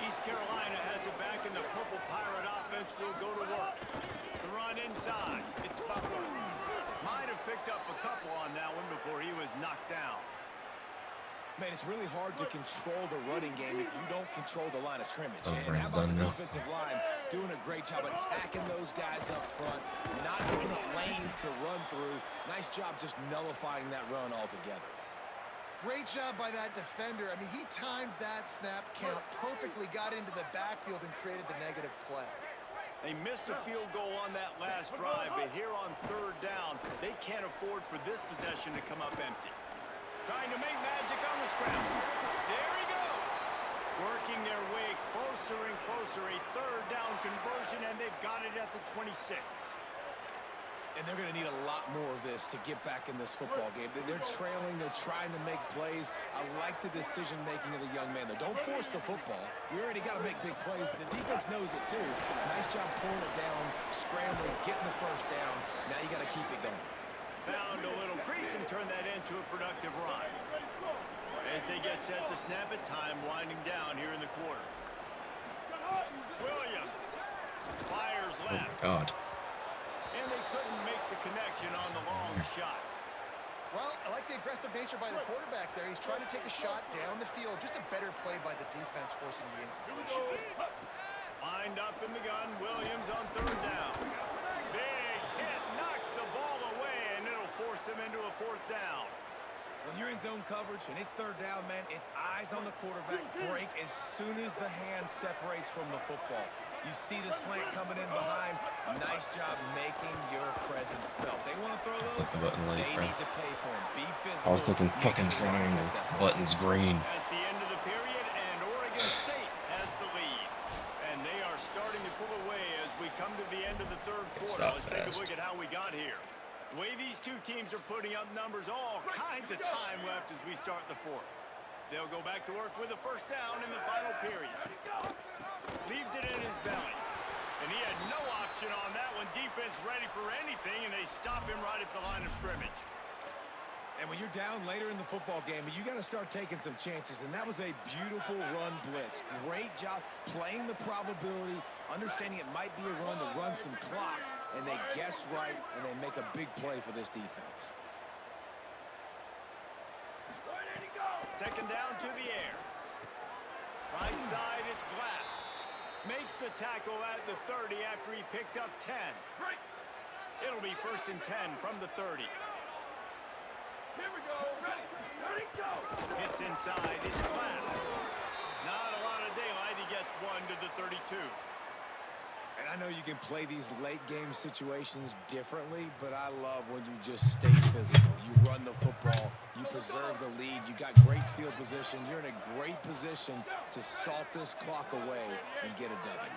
East Carolina has it back, and the Purple Pirate offense will go to work. The run inside. It's Butler. Might have picked up a couple on that one before he was knocked down. Man, it's really hard to control the running game if you don't control the line of scrimmage. Oh, And how about done the now. defensive line doing a great job attacking those guys up front, not giving up lanes to run through. Nice job just nullifying that run altogether. Great job by that defender. I mean, he timed that snap count perfectly, got into the backfield, and created the negative play. They missed a field goal on that last drive, but here on 3rd down, they can't afford for this possession to come up empty. Trying to make magic on the scramble. There he goes. Working their way closer and closer. A 3rd down conversion, and they've got it at the 26. And they're going to need a lot more of this to get back in this football game. They're trailing. They're trying to make plays. I like the decision-making of the young man, though. Don't force the football. We already got to make big plays. The defense knows it, too. Nice job pulling it down, scrambling, getting the 1st down. Now you got to keep it going. Found a little crease and turned that into a productive run. As they get set to snap it, time winding down here in the quarter. Williams fires left. Oh, God. And they couldn't make the connection on the long shot. Well, I like the aggressive nature by the quarterback there. He's trying to take a shot down the field. Just a better play by the defense forcing the incompletion. Lined up in the gun. Williams on 3rd down. Big hit. Knocks the ball away, and it'll force them into a 4th down. When you're in zone coverage and it's 3rd down, man, it's eyes on the quarterback. Break as soon as the hand separates from the football. You see the slant coming in behind. Nice job making your presence felt. They want to throw those. Click the button late, They bro. need to pay for them. Be physical. I was clicking fucking Make sure they triangle. successful. The button's green. That's the end of the period, and Oregon State has the lead. And they are starting to pull away as we come to the end of the 3rd quarter. Stop Let's take a fast. look at how we got here. The way these two teams are putting up numbers, all kinds of time left as we start the 4th. They'll go back to work with a 1st down in the final period. Leaves it in his belly. And he had no option on that one. Defense ready for anything, and they stop him right at the line of scrimmage. And when you're down later in the football game, you got to start taking some chances. And that was a beautiful run blitz. Great job playing the probability, understanding it might be a run to run some clock. And they guess right, and they make a big play for this defense. Second down to the air. Right side, it's Glass. Makes the tackle at the 30 after he picked up 10. It'll be 1st and 10 from the 30. Here we go. Ready, go. Hits inside, it's Glass. Not a lot of daylight. He gets 1 to the 32. And I know you can play these late game situations differently, but I love when you just stay physical. You run the football, you preserve the lead, you got great field position. You're in a great position to salt this clock away and get a W.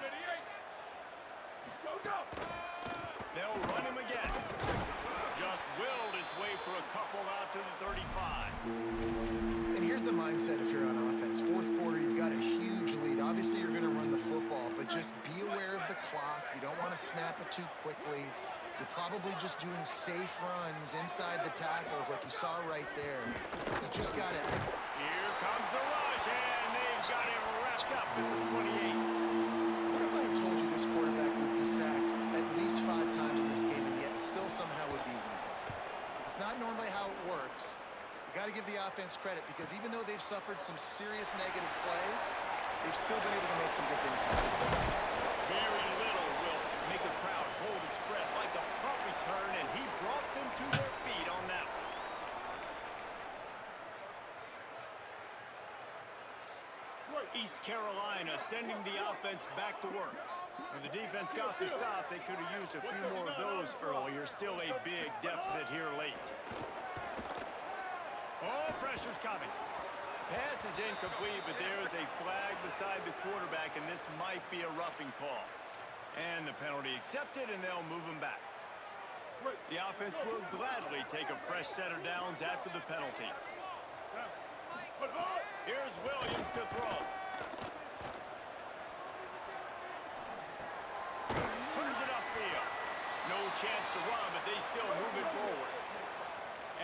They'll run him again. Just willed his way for a couple out to the 35. And here's the mindset if you're on offense. Fourth quarter, you've got a huge lead. Obviously, you're going to run the football, but just be aware of the clock. You don't want to snap it too quickly. You're probably just doing safe runs inside the tackles like you saw right there. You just got to... Here comes the rush, and they've got him wrapped up in the 28. What if I had told you this quarterback would be sacked at least 5 times in this game and yet still somehow would be winning? It's not normally how it works. You got to give the offense credit because even though they've suffered some serious negative plays, they've still been able to make some good things happen. Very little will make a crowd hold its breath like a punt return, and he brought them to their feet on that one. East Carolina sending the offense back to work. When the defense got the stop, they could have used a few more of those earlier. Still a big deficit here late. Oh, pressure's coming. Pass is incomplete, but there is a flag beside the quarterback, and this might be a roughing call. And the penalty accepted, and they'll move him back. The offense will gladly take a fresh set of downs after the penalty. Here's Williams to throw. Turns it upfield. No chance to run, but they still move it forward.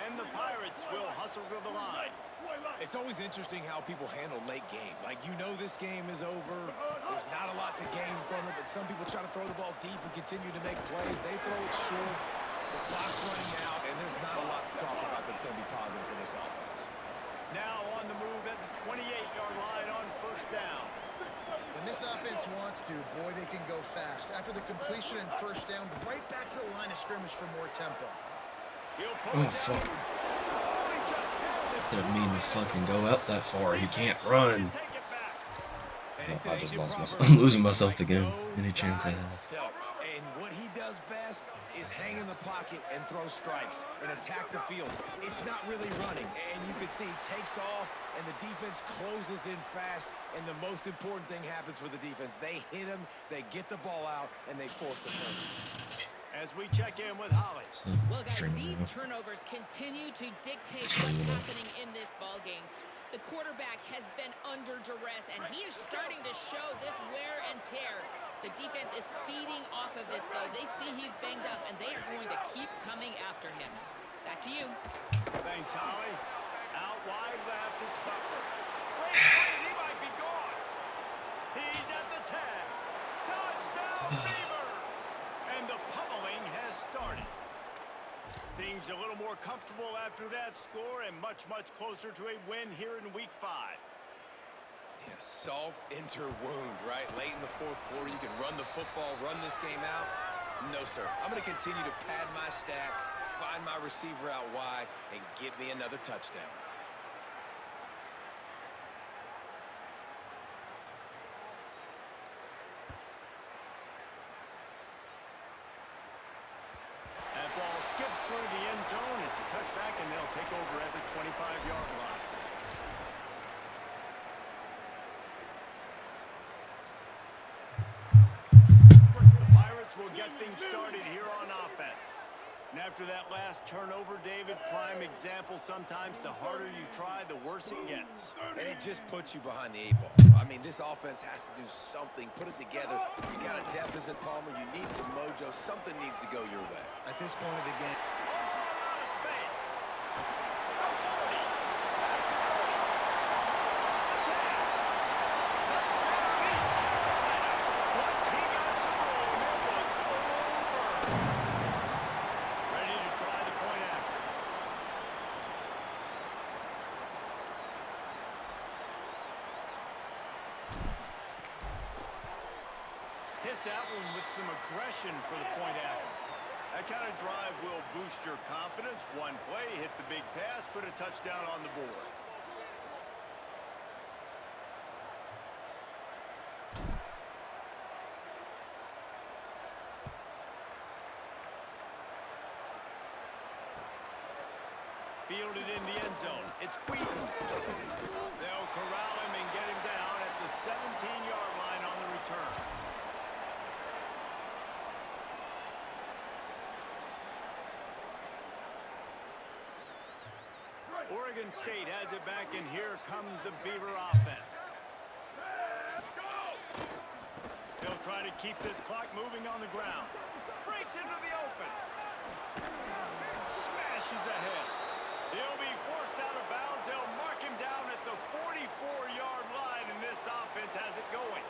And the Pirates will hustle to the line. It's always interesting how people handle late game. Like, you know this game is over. There's not a lot to gain from it, but some people try to throw the ball deep and continue to make plays. They throw it short. The clock's running out, and there's not a lot to talk about that's going to be positive for this offense. Now on the move at the 28-yard line on 1st down. When this offense wants to, boy, they can go fast. After the completion and 1st down, right back to the line of scrimmage for more tempo. Oh, fuck. Didn't mean to fucking go up that far. He can't run. I just lost myself. I'm losing myself again. Any chance I have. And what he does best is hang in the pocket and throw strikes and attack the field. It's not really running. And you can see he takes off, and the defense closes in fast. And the most important thing happens for the defense. They hit him, they get the ball out, and they force the turnover. As we check in with Holly. Well, guys, these turnovers continue to dictate what's happening in this ballgame. The quarterback has been under duress, and he is starting to show this wear and tear. The defense is feeding off of this, though. They see he's banged up, and they are going to keep coming after him. Back to you. Thanks, Holly. Out wide left, it's Butler. Wait, he might be gone. He's at the 10. Touchdown, Beavers! And the pummeling has started. Things a little more comfortable after that score and much, much closer to a win here in Week 5. Yeah, salt into wound, right? Late in the 4th quarter, you can run the football, run this game out. No, sir. I'm going to continue to pad my stats, find my receiver out wide, and get me another touchdown. That ball skips through the end zone. It's a touchback, and they'll take over at the 25-yard line. The Pirates will get things started here on offense. And after that last turnover, David, prime example, sometimes the harder you try, the worse it gets. And it just puts you behind the 8 ball. I mean, this offense has to do something, put it together. You got a deficit, Palmer. You need some mojo. Something needs to go your way. At this point of the game. Oh, a lot of space. hit that one with some aggression for the point after. That kind of drive will boost your confidence. One play, hit the big pass, put a touchdown on the board. Fielded in the end zone. It's Wheaton. They'll corral him and get him down at the 17-yard line on the return. Oregon State has it back, and here comes the Beaver offense. They'll try to keep this clock moving on the ground. Breaks into the open. Smashes ahead. He'll be forced out of bounds. They'll mark him down at the 44-yard line, and this offense has it going.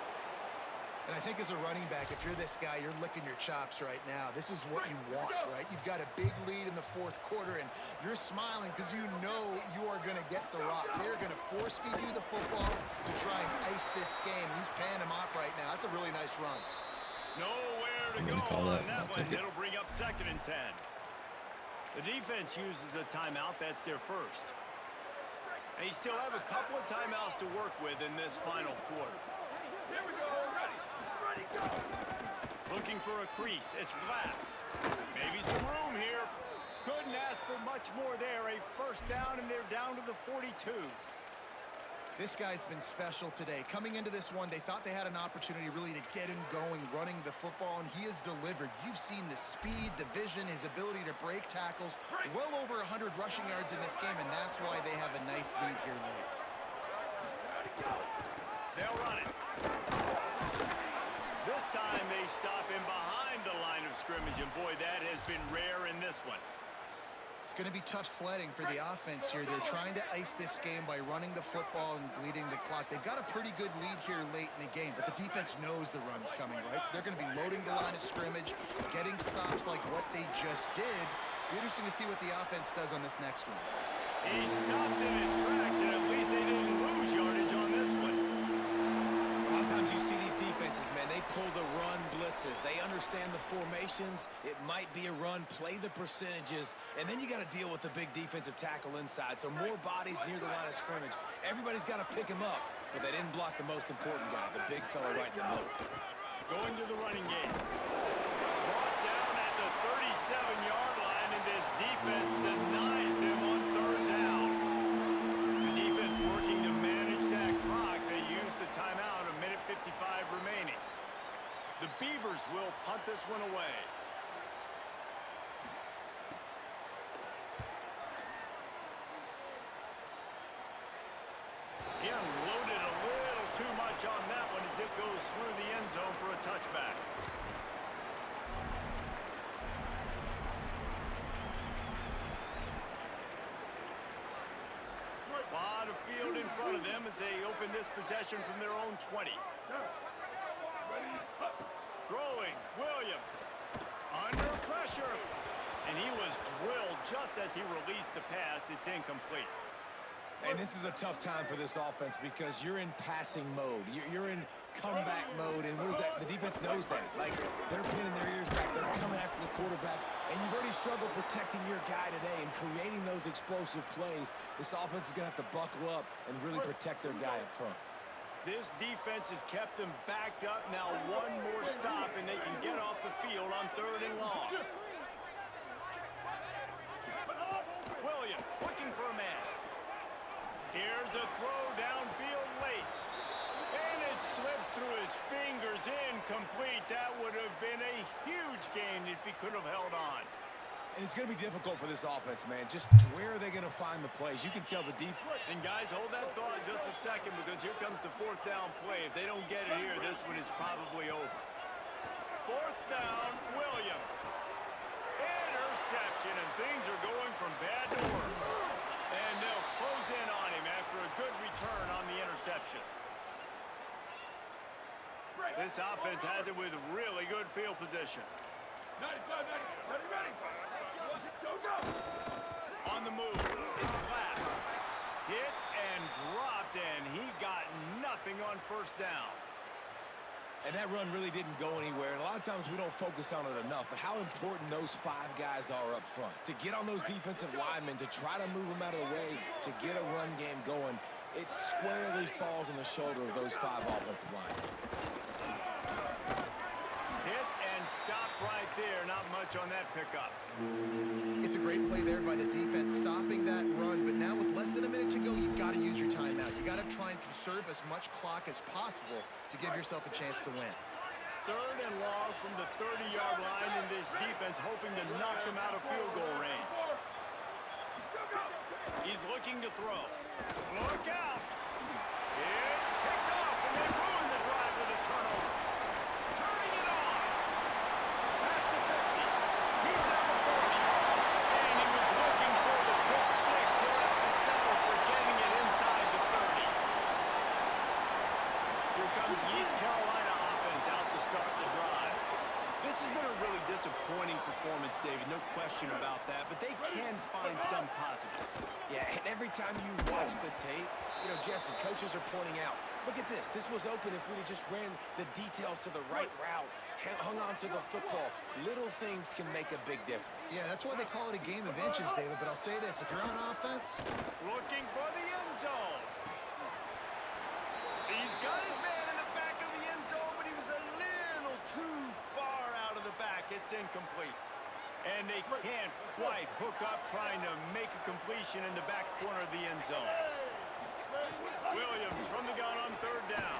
And I think as a running back, if you're this guy, you're licking your chops right now. This is what you want, right? You've got a big lead in the fourth quarter, and you're smiling because you know you are going to get the rock. They're going to force feed you the football to try and ice this game. He's paying him off right now. That's a really nice run. Nowhere to go on that one. It'll bring up 2nd and 10. The defense uses a timeout. That's their first. And you still have a couple of timeouts to work with in this final quarter. Here we go. Ready, go. Looking for a crease. It's Glass. Maybe some room here. Couldn't ask for much more there. A first down, and they're down to the 42. This guy's been special today. Coming into this one, they thought they had an opportunity really to get him going, running the football, and he has delivered. You've seen the speed, the vision, his ability to break tackles. Well over 100 rushing yards in this game, and that's why they have a nice lead here late. They'll run it. This time they stop him behind the line of scrimmage, and boy, that has been rare in this one. It's going to be tough sledding for the offense here. They're trying to ice this game by running the football and bleeding the clock. They've got a pretty good lead here late in the game, but the defense knows the run's coming, right? So they're going to be loading the line of scrimmage, getting stops like what they just did. Be interesting to see what the offense does on this next one. He stopped in his tracks, and at least they didn't lose yardage on this one. A lot of times you see these defenses, man, they pull the run blitzes. They understand the formations. It might be a run, play the percentages, and then you got to deal with the big defensive tackle inside. So more bodies near the line of scrimmage. Everybody's got to pick him up, but they didn't block the most important guy, the big fella right in the middle. Going to the running game. Brought down at the 37-yard line, and this defense denies them on 3rd down. The defense working to manage that clock. They use the timeout, a minute 55 remaining. The Beavers will punt this one away. He unloaded a little too much on that one as it goes through the end zone for a touchback. A lot of field in front of them as they open this possession from their own 20. Throwing, Williams, under pressure, and he was drilled just as he released the pass. It's incomplete. And this is a tough time for this offense because you're in passing mode. You're in comeback mode, and the defense knows that. Like, they're pinning their ears back. They're coming after the quarterback, and you've already struggled protecting your guy today and creating those explosive plays. This offense is going to have to buckle up and really protect their guy up front. This defense has kept them backed up. Now one more stop, and they can get off the field on 3rd and long. Williams looking for a man. Here's a throw downfield late. And it slips through his fingers, incomplete. That would have been a huge gain if he could have held on. And it's going to be difficult for this offense, man. Just where are they going to find the plays? You can tell the defense. And guys, hold that thought just a second because here comes the 4th down play. If they don't get it here, this one is probably over. 4th down, Williams. Interception, and things are going from bad to worse. And they'll close in on him after a good return on the interception. This offense has it with really good field position. 95, ready. Go. On the move, it's Glass. Hit and dropped, and he got nothing on 1st down. And that run really didn't go anywhere. And a lot of times we don't focus on it enough. But how important those 5 guys are up front. To get on those defensive linemen, to try to move them out of the way, to get a run game going, it squarely falls on the shoulder of those 5 offensive linemen. Hit and stopped right there. Not much on that pickup. It's a great play there by the defense, stopping that run. But now with less than a minute to go, you've got to use your timeout. You got to try and conserve as much clock as possible to give yourself a chance to win. 3rd and long from the 30-yard line in this defense, hoping to knock them out of field goal range. He's looking to throw. Look out! It's picked off, and they ruin the drive with a turnover. Turning it on. Past the 50. He's at the 40. And he was looking for the pick 6. He'll have to settle for getting it inside the 30. Here comes the East Carolina offense out to start the drive. This has been a really disappointing performance, David, no question about that, but they can find some positives. Yeah, and every time you watch the tape, you know, Jesse, coaches are pointing out, look at this. This was open if we'd have just ran the details to the right route, hung on to the football. Little things can make a big difference. Yeah, that's why they call it a game of inches, David. But I'll say this, if you're on offense... Looking for the end zone. He's got his man in the back of the end zone, but he was a little too far out of the back. It's incomplete. And they can't quite hook up trying to make a completion in the back corner of the end zone. Williams from the gun on 3rd down.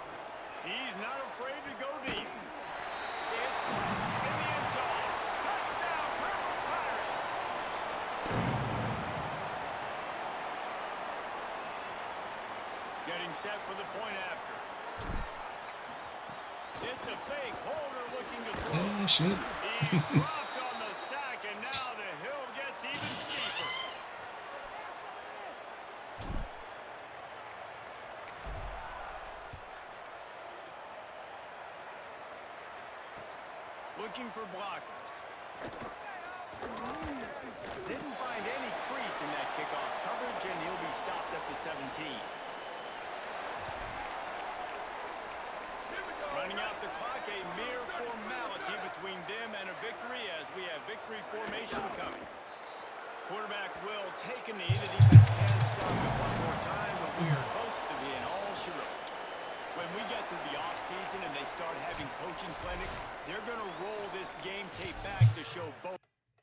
He's not afraid to go deep. It's in the end zone. Touchdown, Purple Pirates! Getting set for the point after. It's a fake. Holder looking to throw. Oh, shit. He's dropped on the sack, and now the hill gets even steeper. Looking for blockers. Didn't find any crease in that kickoff coverage, and he'll be stopped at the 17. Running out the clock, a mere formality between them and a victory as we have victory formation coming. Quarterback will take a knee. The defense can stop it one more time, but we are close to being all shirok. When we get to the offseason and they start having coaching clinics, they're going to roll this game tape back to show both.